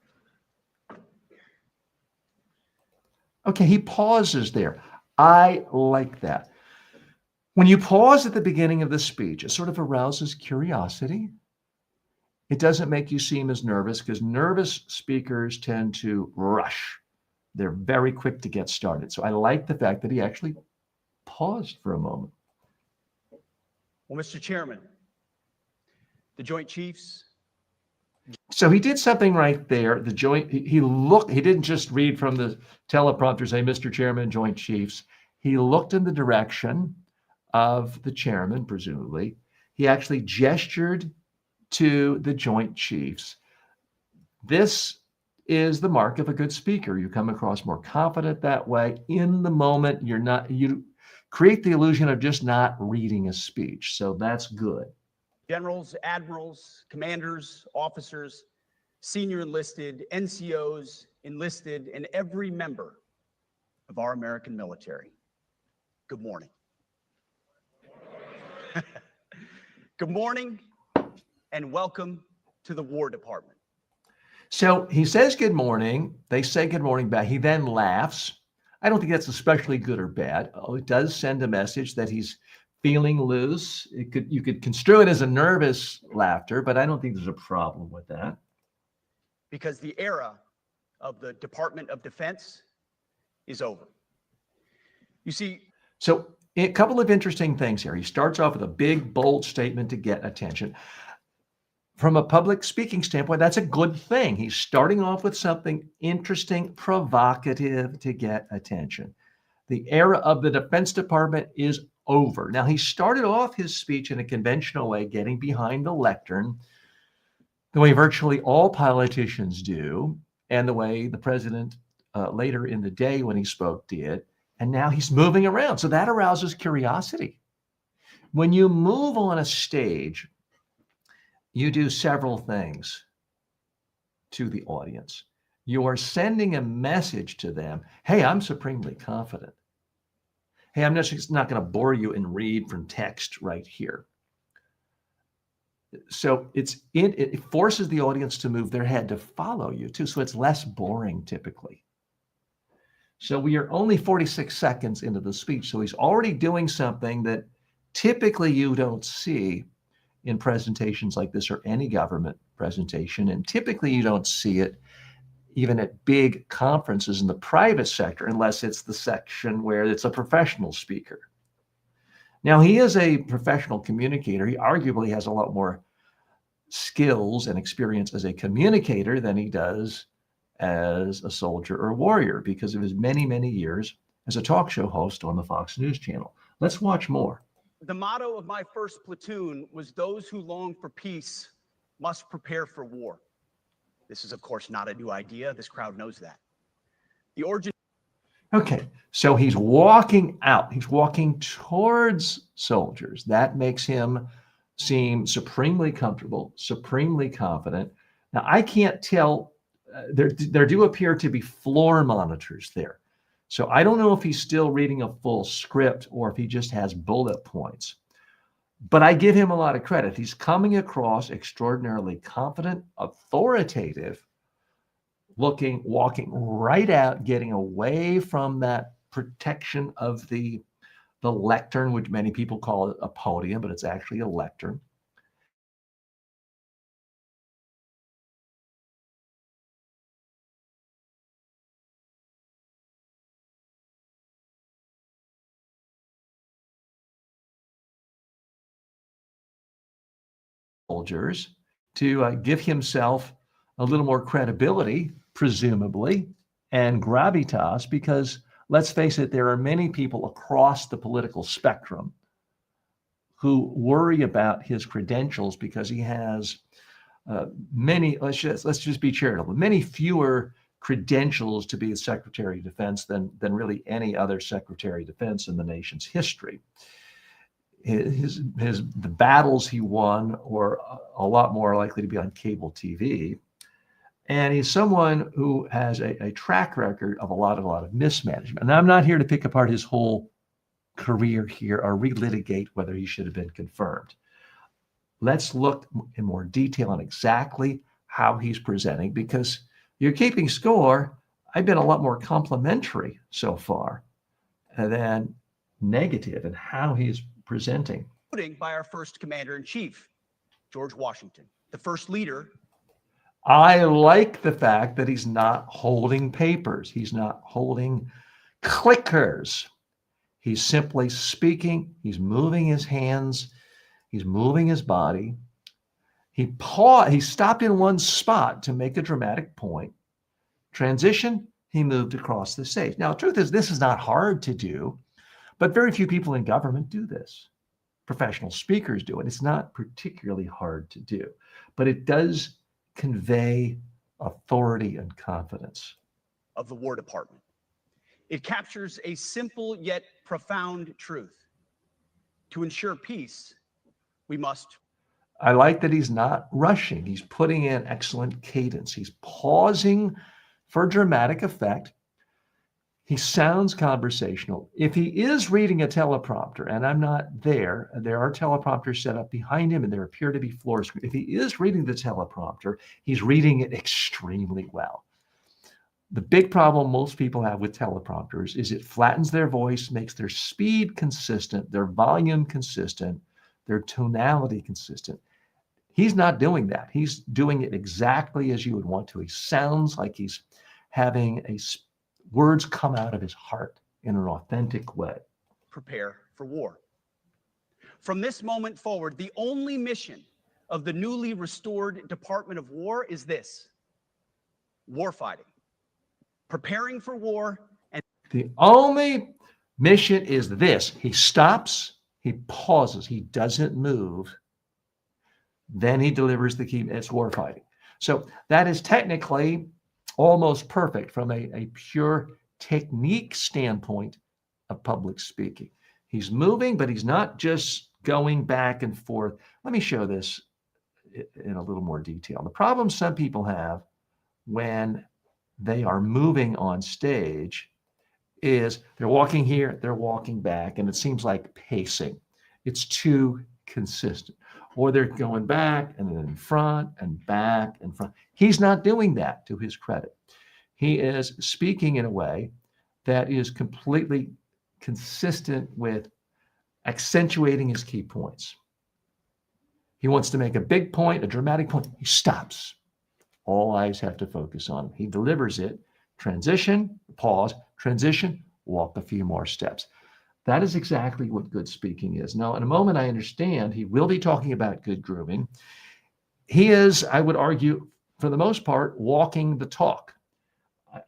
Okay, he pauses there. I like that. When you pause at the beginning of the speech, it sort of arouses curiosity. It doesn't make you seem as nervous, because nervous speakers tend to rush. They're very quick to get started. So I like the fact that he actually paused for a moment. Well, Mr. Chairman, the Joint Chiefs. So he did something right there. The joint, he didn't just read from the teleprompter, say, Mr. Chairman, Joint Chiefs. He looked in the direction of the chairman, presumably. He actually gestured to the Joint Chiefs. This is the mark of a good speaker. You come across more confident that way. In the moment, you create the illusion of just not reading a speech. So that's good. Generals, admirals, commanders, officers, senior enlisted, NCOs, enlisted, and every member of our American military, good morning. Good morning and welcome to the War Department. So he says good morning. They say good morning back. He then laughs. I don't think that's especially good or bad. Oh, it does send a message that he's feeling loose. You could construe it as a nervous laughter, but I don't think there's a problem with that. Because the era of the Department of Defense is over. You see, so a couple of interesting things here. He starts off with a big, bold statement to get attention. From a public speaking standpoint, that's a good thing. He's starting off with something interesting, provocative to get attention. The era of the Defense Department is over. Now, he started off his speech in a conventional way, getting behind the lectern, the way virtually all politicians do, and the way the president later in the day when he spoke did. And now he's moving around. So that arouses curiosity. When you move on a stage, you do several things to the audience. You are sending a message to them. Hey, I'm supremely confident. Hey, I'm just not going to bore you and read from text right here. So it forces the audience to move their head to follow you too. So it's less boring typically. So we are only 46 seconds into the speech. So he's already doing something that typically you don't see in presentations like this or any government presentation. And typically you don't see it even at big conferences in the private sector, unless it's the section where it's a professional speaker. Now, he is a professional communicator. He arguably has a lot more skills and experience as a communicator than he does as a soldier or warrior because of his many, many years as a talk show host on the Fox News channel. Let's watch more. the motto of my first platoon was, "Those who long for peace must prepare for war." This is, of course, not a new idea. This crowd knows that. The origin. Okay, so he's walking out. He's walking towards soldiers. That makes him seem supremely comfortable, supremely confident. Now, I can't tell. There do appear to be floor monitors there. So I don't know if he's still reading a full script or if he just has bullet points. But I give him a lot of credit. He's coming across extraordinarily confident, authoritative, looking, walking right out, getting away from that protection of the lectern, which many people call it a podium, but it's actually a lectern. Soldiers to give himself a little more credibility, presumably, and gravitas, because let's face it, there are many people across the political spectrum who worry about his credentials because he has many, let's just be charitable, many fewer credentials to be a Secretary of Defense than really any other Secretary of Defense in the nation's history. The battles he won were a lot more likely to be on cable TV. And he's someone who has a track record of a lot of mismanagement. And I'm not here to pick apart his whole career here or relitigate whether he should have been confirmed. Let's look in more detail on exactly how he's presenting, because you're keeping score. I've been a lot more complimentary so far than negative in how he's presenting. By our first commander-in-chief, George Washington, the first leader. I like the fact that he's not holding papers. He's not holding clickers. He's simply speaking. He's moving his hands. He's moving his body. He paused. He stopped in one spot to make a dramatic point. Transition, he moved across the stage. Now, the truth is, this is not hard to do, but very few people in government do this. Professional speakers do it. It's not particularly hard to do, but it does convey authority and confidence. Of the War Department. It captures a simple yet profound truth. To ensure peace, we must. I like that he's not rushing. He's putting in excellent cadence. He's pausing for dramatic effect. He sounds conversational. If he is reading a teleprompter, and I'm not there are teleprompters set up behind him, and there appear to be floor screens. If he is reading the teleprompter, he's reading it extremely well. The big problem most people have with teleprompters is it flattens their voice, makes their speed consistent, their volume consistent, their tonality consistent. He's not doing that. He's doing it exactly as you would want to. He sounds like he's having words come out of his heart in an authentic way. Prepare for war. From this moment forward, the only mission of the newly restored Department of War is this: warfighting. Preparing for war. And the only mission is this. He stops, he pauses, he doesn't move, then he delivers the key. It's warfighting. So that is technically almost perfect from a pure technique standpoint of public speaking. He's moving, but he's not just going back and forth. Let me show this in a little more detail. The problem some people have when they are moving on stage is they're walking here, they're walking back, and it seems like pacing. It's too consistent. Or they're going back and then in front and back and front. He's not doing that, to his credit. He is speaking in a way that is completely consistent with accentuating his key points. He wants to make a big point, a dramatic point. He stops. All eyes have to focus on him. He delivers it. Transition, pause, transition, walk a few more steps. That is exactly what good speaking is. Now, in a moment, I understand he will be talking about good grooming. He is, I would argue, for the most part, walking the talk.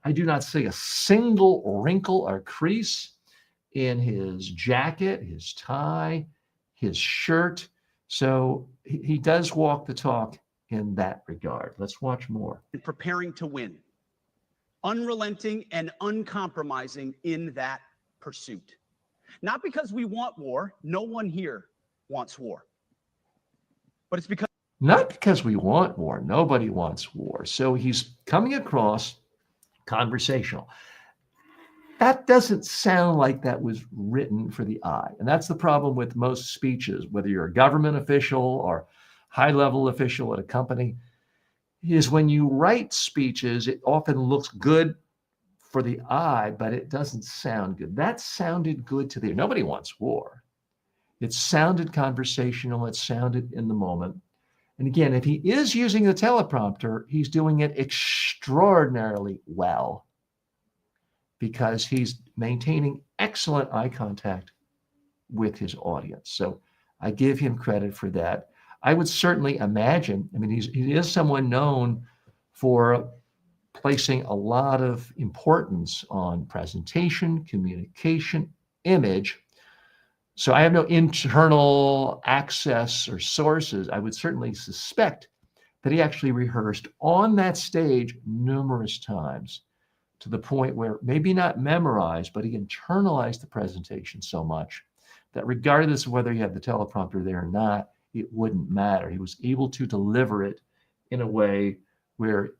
I do not see a single wrinkle or crease in his jacket, his tie, his shirt. So he does walk the talk in that regard. Let's watch more. Preparing to win. Unrelenting and uncompromising in that pursuit. Not because we want war. No one here wants war. But it's because... Not because we want war. Nobody wants war. So he's coming across conversational. That doesn't sound like that was written for the eye. And that's the problem with most speeches, whether you're a government official or high-level official at a company, is when you write speeches, it often looks good for the eye, but it doesn't sound good. That sounded good to the ear. Nobody wants war. It sounded conversational. It sounded in the moment. And again, if he is using the teleprompter, he's doing it extraordinarily well because he's maintaining excellent eye contact with his audience. So I give him credit for that. I would certainly imagine, I mean, he is someone known for placing a lot of importance on presentation, communication, image. So I have no internal access or sources. I would certainly suspect that he actually rehearsed on that stage numerous times to the point where maybe not memorized, but he internalized the presentation so much that regardless of whether he had the teleprompter there or not, it wouldn't matter. He was able to deliver it in a way where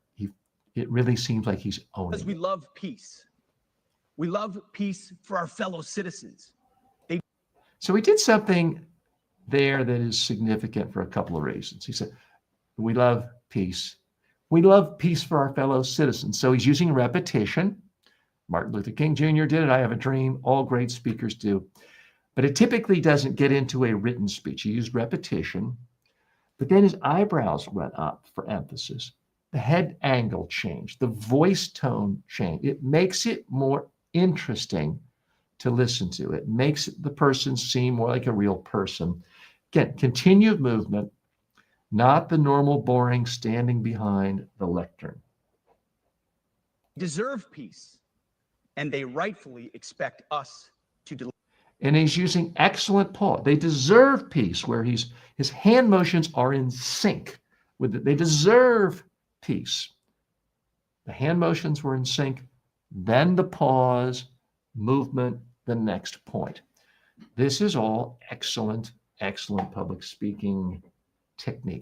it really seems like he's owning it. Because we love peace. We love peace for our fellow citizens. So he did something there that is significant for a couple of reasons. He said, we love peace. We love peace for our fellow citizens. So he's using repetition. Martin Luther King Jr. did it. I have a dream. All great speakers do. But it typically doesn't get into a written speech. He used repetition, but then his eyebrows went up for emphasis. The head angle changed. The voice tone changed. It makes it more interesting to listen to. It makes the person seem more like a real person. Again, continued movement, not the normal, boring standing behind the lectern. Deserve peace, and they rightfully expect us to deliver. And he's using excellent pause. They deserve peace, where his hand motions are in sync with it. They deserve peace. The hand motions were in sync, then the pause, movement, the next point. This is all excellent, excellent public speaking technique.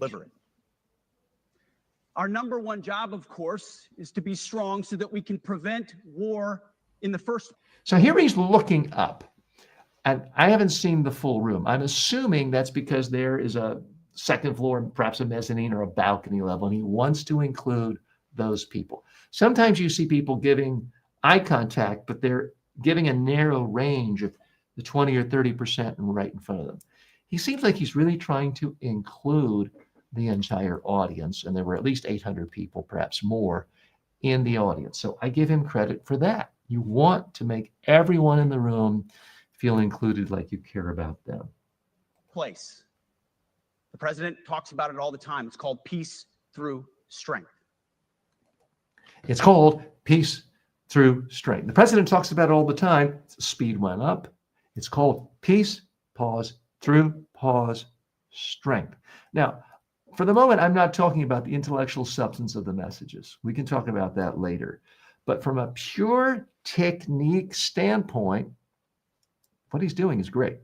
Our number one job, of course, is to be strong so that we can prevent war in the first. So here he's looking up, and I haven't seen the full room. I'm assuming that's because there is a second floor, perhaps a mezzanine or a balcony level, and he wants to include those people. Sometimes you see people giving eye contact, but they're giving a narrow range of the 20 or 30% right in front of them. He seems like he's really trying to include the entire audience, and there were at least 800 people, perhaps more, in the audience. So I give him credit for that. You want to make everyone in the room feel included, like you care about them. Place. The president talks about it all the time. It's called peace through strength. It's called peace through strength. The president talks about it all the time. Speed went up. It's called peace, pause, through, pause, strength. Now, for the moment, I'm not talking about the intellectual substance of the messages. We can talk about that later. But from a pure technique standpoint, what he's doing is great.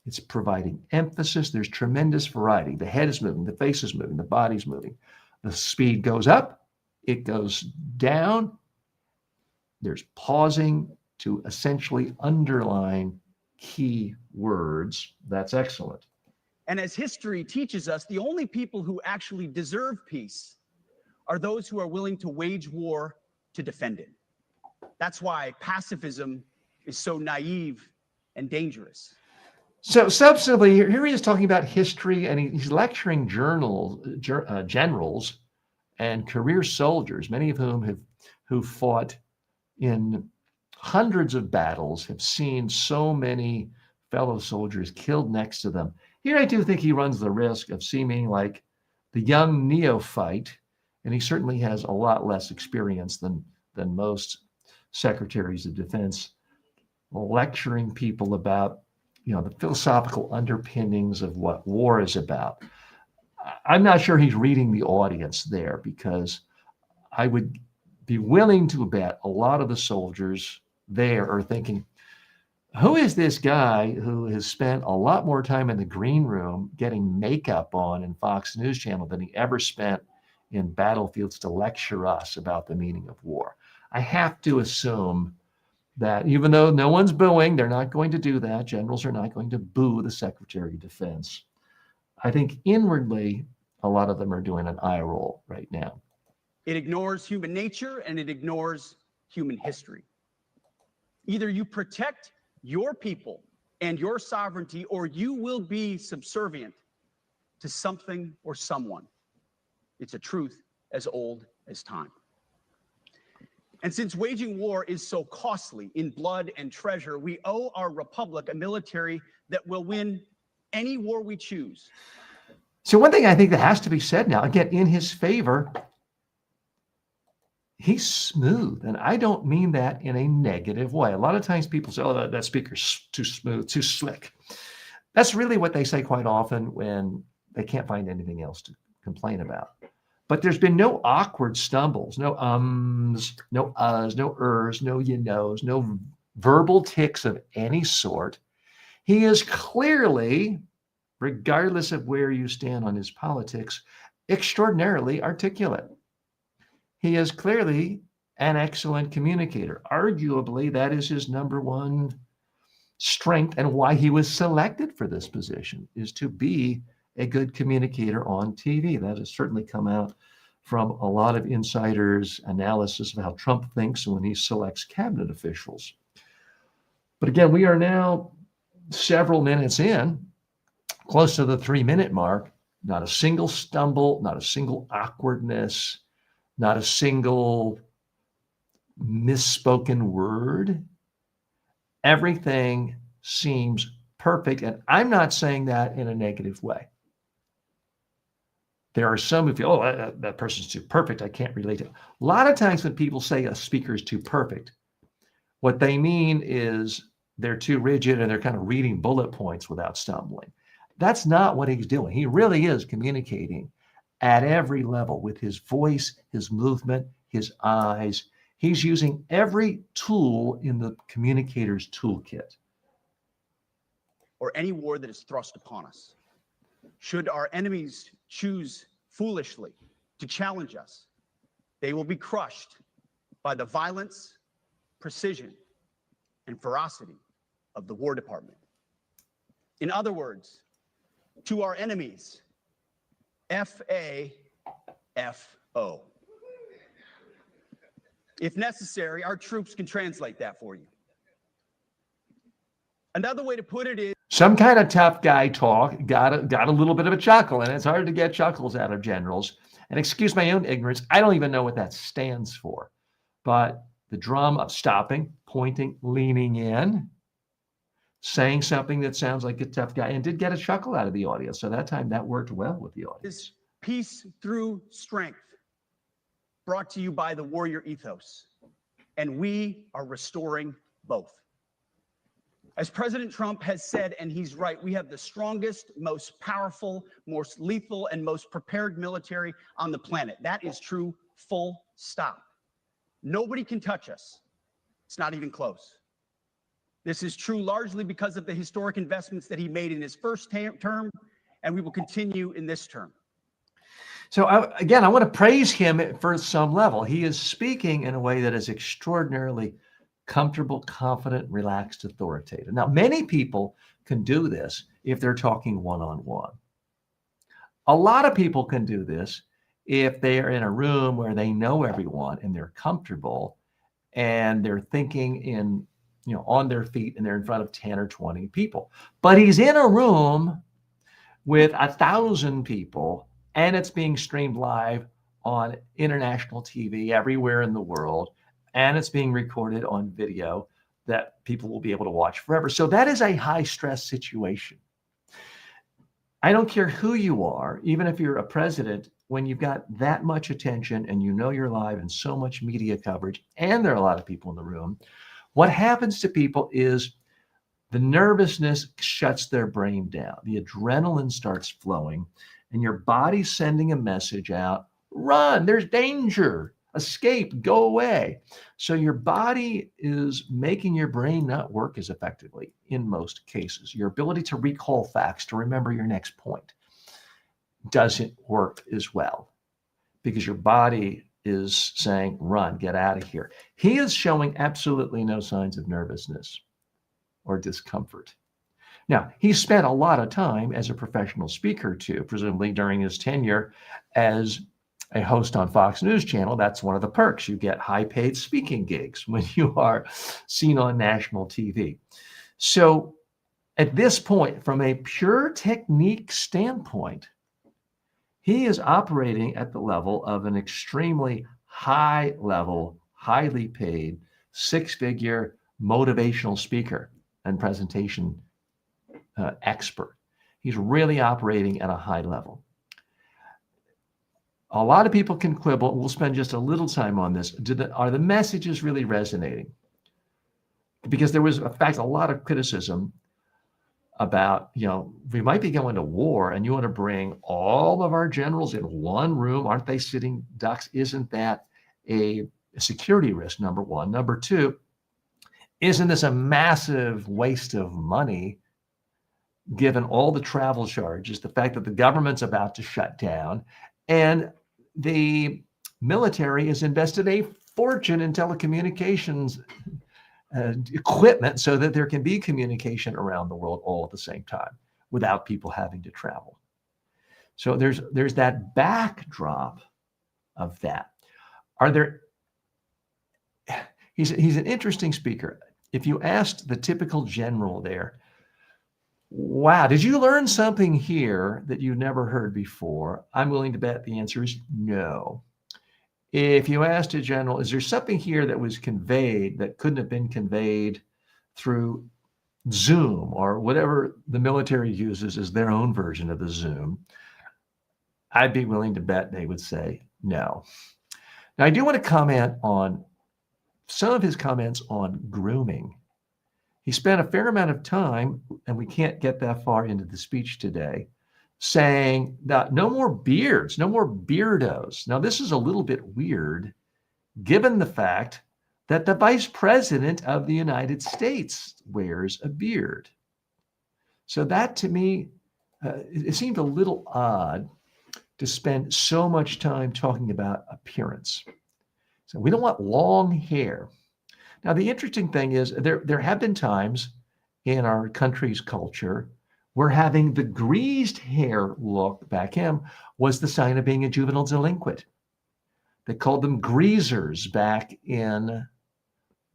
It's providing emphasis. There's tremendous variety. The head is moving, the face is moving, the body's moving. The speed goes up, it goes down. There's pausing to essentially underline key words. That's excellent. And as history teaches us, the only people who actually deserve peace are those who are willing to wage war to defend it. That's why pacifism is so naive and dangerous. So substantively, here he is talking about history, and he's lecturing generals and career soldiers, many of whom who fought in hundreds of battles, have seen so many fellow soldiers killed next to them. Here I do think he runs the risk of seeming like the young neophyte, and he certainly has a lot less experience than most secretaries of defense, lecturing people about the philosophical underpinnings of what war is about. I'm not sure he's reading the audience there, because I would be willing to bet a lot of the soldiers there are thinking, who is this guy who has spent a lot more time in the green room getting makeup on in Fox News Channel than he ever spent in battlefields to lecture us about the meaning of war? I have to assume that even though no one's booing, they're not going to do that. Generals are not going to boo the Secretary of Defense. I think inwardly, a lot of them are doing an eye roll right now. It ignores human nature and it ignores human history. Either you protect your people and your sovereignty, or you will be subservient to something or someone. It's a truth as old as time. And since waging war is so costly in blood and treasure, we owe our republic a military that will win any war we choose. So one thing I think that has to be said now, again, in his favor, he's smooth. And I don't mean that in a negative way. A lot of times people say, oh, that speaker's too smooth, too slick. That's really what they say quite often when they can't find anything else to complain about. But there's been no awkward stumbles, no ums, no uhs, no ers, no you knows, no verbal tics of any sort. He is clearly, regardless of where you stand on his politics, extraordinarily articulate. He is clearly an excellent communicator. Arguably, that is his number one strength, and why he was selected for this position is to be a good communicator on TV. That has certainly come out from a lot of insiders' analysis of how Trump thinks when he selects cabinet officials. But again, we are now several minutes in, close to the 3-minute mark. Not a single stumble, not a single awkwardness, not a single misspoken word. Everything seems perfect. And I'm not saying that in a negative way. There are some who feel, oh, that person's too perfect, I can't relate to it. A lot of times when people say a speaker is too perfect, what they mean is they're too rigid and they're kind of reading bullet points without stumbling. That's not what he's doing. He really is communicating at every level with his voice, his movement, his eyes. He's using every tool in the communicator's toolkit. Or any war that is thrust upon us. Should our enemies choose foolishly to challenge us, they will be crushed by the violence, precision, and ferocity of the War Department. In other words, to our enemies, F-A-F-O. If necessary, our troops can translate that for you. Another way to put it is some kind of tough guy talk, got a little bit of a chuckle, and it's hard to get chuckles out of generals. And excuse my own ignorance, I don't even know what that stands for. But the drum of stopping, pointing, leaning in, saying something that sounds like a tough guy, and did get a chuckle out of the audience. So that time that worked well with the audience. is peace through strength, brought to you by the warrior ethos. And we are restoring both. As President Trump has said, and he's right, we have the strongest, most powerful, most lethal, and most prepared military on the planet. That is true, full stop. Nobody can touch us. It's not even close. This is true largely because of the historic investments that he made in his first term, and we will continue in this term. So again, I want to praise him for some level. He is speaking in a way that is extraordinarily comfortable, confident, relaxed, authoritative. Now, many people can do this if they're talking one-on-one. A lot of people can do this if they are in a room where they know everyone and they're comfortable and they're thinking in, on their feet and they're in front of 10 or 20 people. But he's in a room with 1,000 people and it's being streamed live on international TV everywhere in the world. And it's being recorded on video that people will be able to watch forever. So that is a high stress situation. I don't care who you are, even if you're a president, when you've got that much attention and you're live and so much media coverage, and there are a lot of people in the room, what happens to people is the nervousness shuts their brain down. The adrenaline starts flowing and your body's sending a message out, run, there's danger. Escape, go away. So your body is making your brain not work as effectively in most cases. Your ability to recall facts, to remember your next point, doesn't work as well because your body is saying, run, get out of here. He is showing absolutely no signs of nervousness or discomfort. Now, he spent a lot of time as a professional speaker too, presumably during his tenure as a host on Fox News Channel. That's one of the perks. You get high-paid speaking gigs when you are seen on national TV. So at this point, from a pure technique standpoint, he is operating at the level of an extremely high level, highly paid, six-figure motivational speaker and presentation expert. He's really operating at a high level. A lot of people can quibble. We'll spend just a little time on this. Are the messages really resonating? Because there was, in fact, a lot of criticism about, we might be going to war and you want to bring all of our generals in one room. Aren't they sitting ducks? Isn't that a security risk, number one? Number two, isn't this a massive waste of money given all the travel charges, the fact that the government's about to shut down, and the military has invested a fortune in telecommunications equipment so that there can be communication around the world all at the same time without people having to travel. So there's that backdrop of that. He's an interesting speaker. If you asked the typical general there, wow, did you learn something here that you never heard before? I'm willing to bet the answer is no. If you asked a general, is there something here that was conveyed that couldn't have been conveyed through Zoom or whatever the military uses as their own version of the Zoom, I'd be willing to bet they would say no. Now, I do want to comment on some of his comments on grooming. He spent a fair amount of time, and we can't get that far into the speech today, saying that no more beards, no more beardos. Now, this is a little bit weird, given the fact that the Vice President of the United States wears a beard. So that, to me, it seemed a little odd to spend so much time talking about appearance. So we don't want long hair. Now, the interesting thing is there have been times in our country's culture where having the greased hair look back in was the sign of being a juvenile delinquent. They called them greasers back in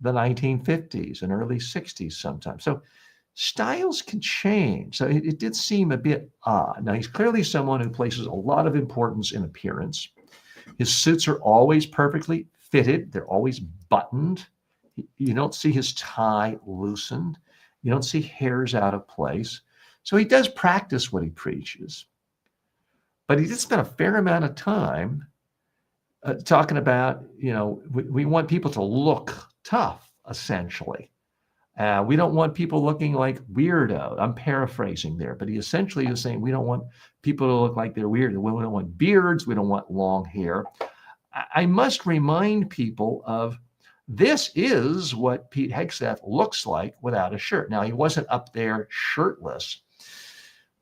the 1950s and early 60s sometimes. So styles can change. So it did seem a bit odd. Now, he's clearly someone who places a lot of importance in appearance. His suits are always perfectly fitted. They're always buttoned. You don't see his tie loosened. You don't see hairs out of place. So he does practice what he preaches. But he did spend a fair amount of time talking about, we want people to look tough, essentially. We don't want people looking like weirdo. I'm paraphrasing there, but he essentially is saying we don't want people to look like they're weird. We don't want beards. We don't want long hair. I must remind people of this is what Pete Hegseth looks like without a shirt. Now, he wasn't up there shirtless,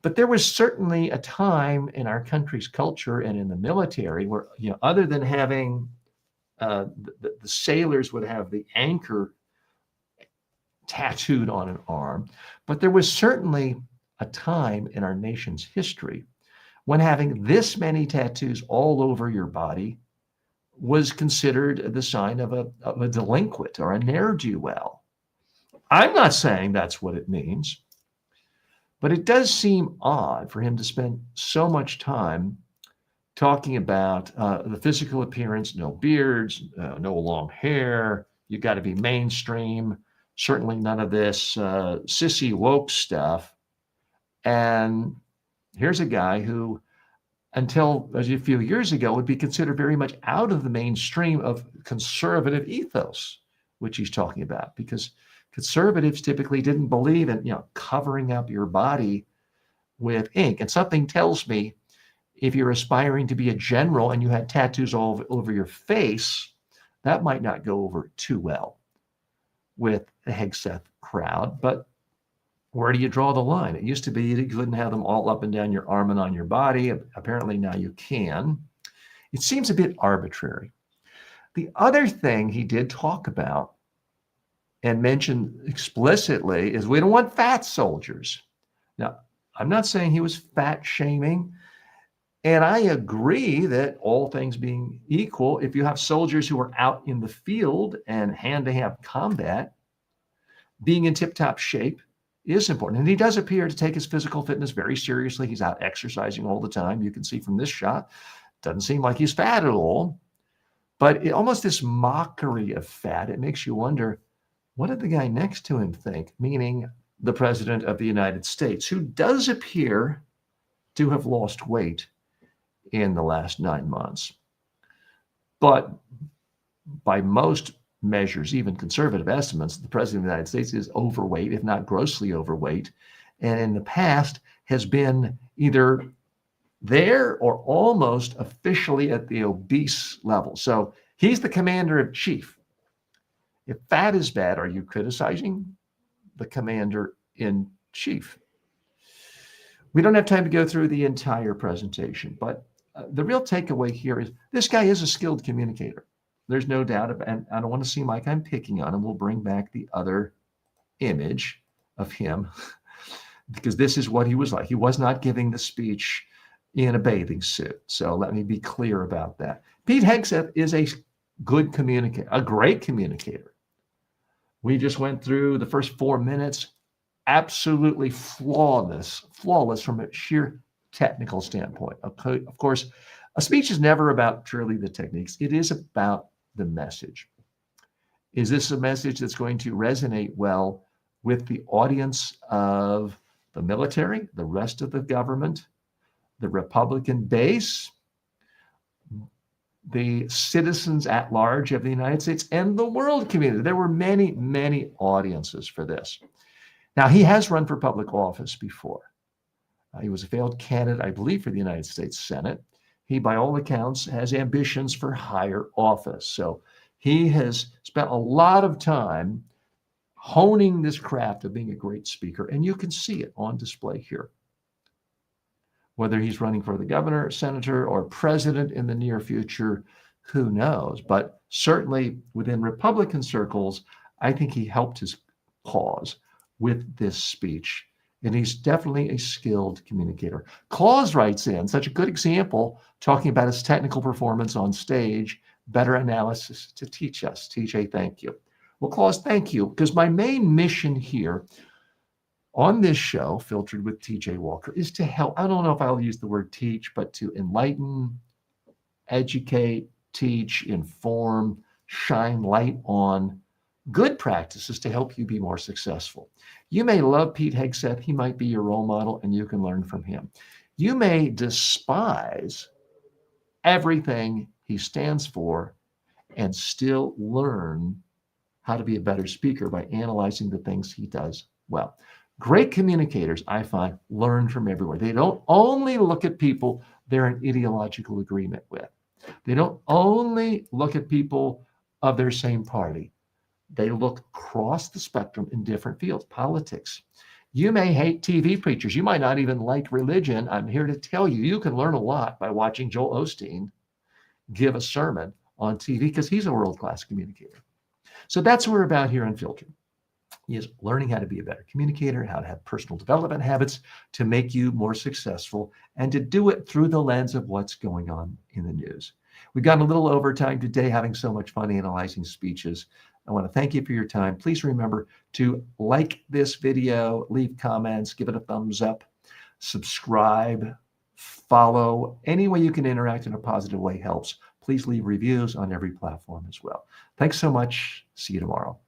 but there was certainly a time in our country's culture and in the military where, other than having the sailors would have the anchor tattooed on an arm, but there was certainly a time in our nation's history when having this many tattoos all over your body was considered the sign of a delinquent or a ne'er-do-well. I'm not saying that's what it means, but it does seem odd for him to spend so much time talking about the physical appearance, no beards, no long hair, you got to be mainstream, certainly none of this sissy woke stuff. And here's a guy who, until a few years ago, would be considered very much out of the mainstream of conservative ethos, which he's talking about, because conservatives typically didn't believe in, covering up your body with ink. And something tells me if you're aspiring to be a general and you had tattoos all over your face, that might not go over too well with the Hegseth crowd. But where do you draw the line? It used to be you couldn't have them all up and down your arm and on your body. Apparently now you can. It seems a bit arbitrary. The other thing he did talk about and mention explicitly is we don't want fat soldiers. Now, I'm not saying he was fat shaming. And I agree that all things being equal, if you have soldiers who are out in the field and hand-to-hand combat, being in tip-top shape is important. And he does appear to take his physical fitness very seriously. He's out exercising all the time. You can see from this shot, doesn't seem like he's fat at all. But almost this mockery of fat, it makes you wonder, what did the guy next to him think? Meaning the President of the United States, who does appear to have lost weight in the last 9 months. But by most measures, even conservative estimates, the President of the United States is overweight, if not grossly overweight, and in the past has been either there or almost officially at the obese level. So he's the commander in chief. If fat is bad, are you criticizing the commander in chief? We don't have time to go through the entire presentation, but the real takeaway here is this guy is a skilled communicator. There's no doubt about it. And I don't want to seem like I'm picking on him. We'll bring back the other image of him because this is what he was like. He was not giving the speech in a bathing suit. So let me be clear about that. Pete Hegseth is a good communicator, a great communicator. We just went through the first 4 minutes, absolutely flawless from a sheer technical standpoint. Of course, a speech is never about truly the techniques. It is about the message. Is this a message that's going to resonate well with the audience of the military, the rest of the government, the Republican base, the citizens at large of the United States, and the world community? There were many, many audiences for this. Now, he has run for public office before. He was a failed candidate, I believe, for the United States Senate. He, by all accounts, has ambitions for higher office. So he has spent a lot of time honing this craft of being a great speaker, and you can see it on display here. Whether he's running for the governor, senator, or president in the near future, who knows? But certainly within Republican circles, I think he helped his cause with this speech. And he's definitely a skilled communicator. Claus writes in, such a good example, talking about his technical performance on stage, better analysis to teach us. TJ, thank you. Well, Claus, thank you, because my main mission here on this show, Filtered with TJ Walker, is to help. I don't know if I'll use the word teach, but to enlighten, educate, teach, inform, shine light on good practices to help you be more successful. You may love Pete Hegseth. He might be your role model, and you can learn from him. You may despise everything he stands for and still learn how to be a better speaker by analyzing the things he does well. Great communicators, I find, learn from everywhere. They don't only look at people they're in ideological agreement with. They don't only look at people of their same party. They look across the spectrum in different fields, politics. You may hate TV preachers. You might not even like religion. I'm here to tell you, you can learn a lot by watching Joel Osteen give a sermon on TV because he's a world-class communicator. So that's what we're about here on Filtered. Is learning how to be a better communicator, how to have personal development habits to make you more successful, and to do it through the lens of what's going on in the news. We've gotten a little overtime today, having so much fun analyzing speeches. I want to thank you for your time. Please remember to like this video, leave comments, give it a thumbs up, subscribe, follow. Any way you can interact in a positive way helps. Please leave reviews on every platform as well. Thanks so much. See you tomorrow.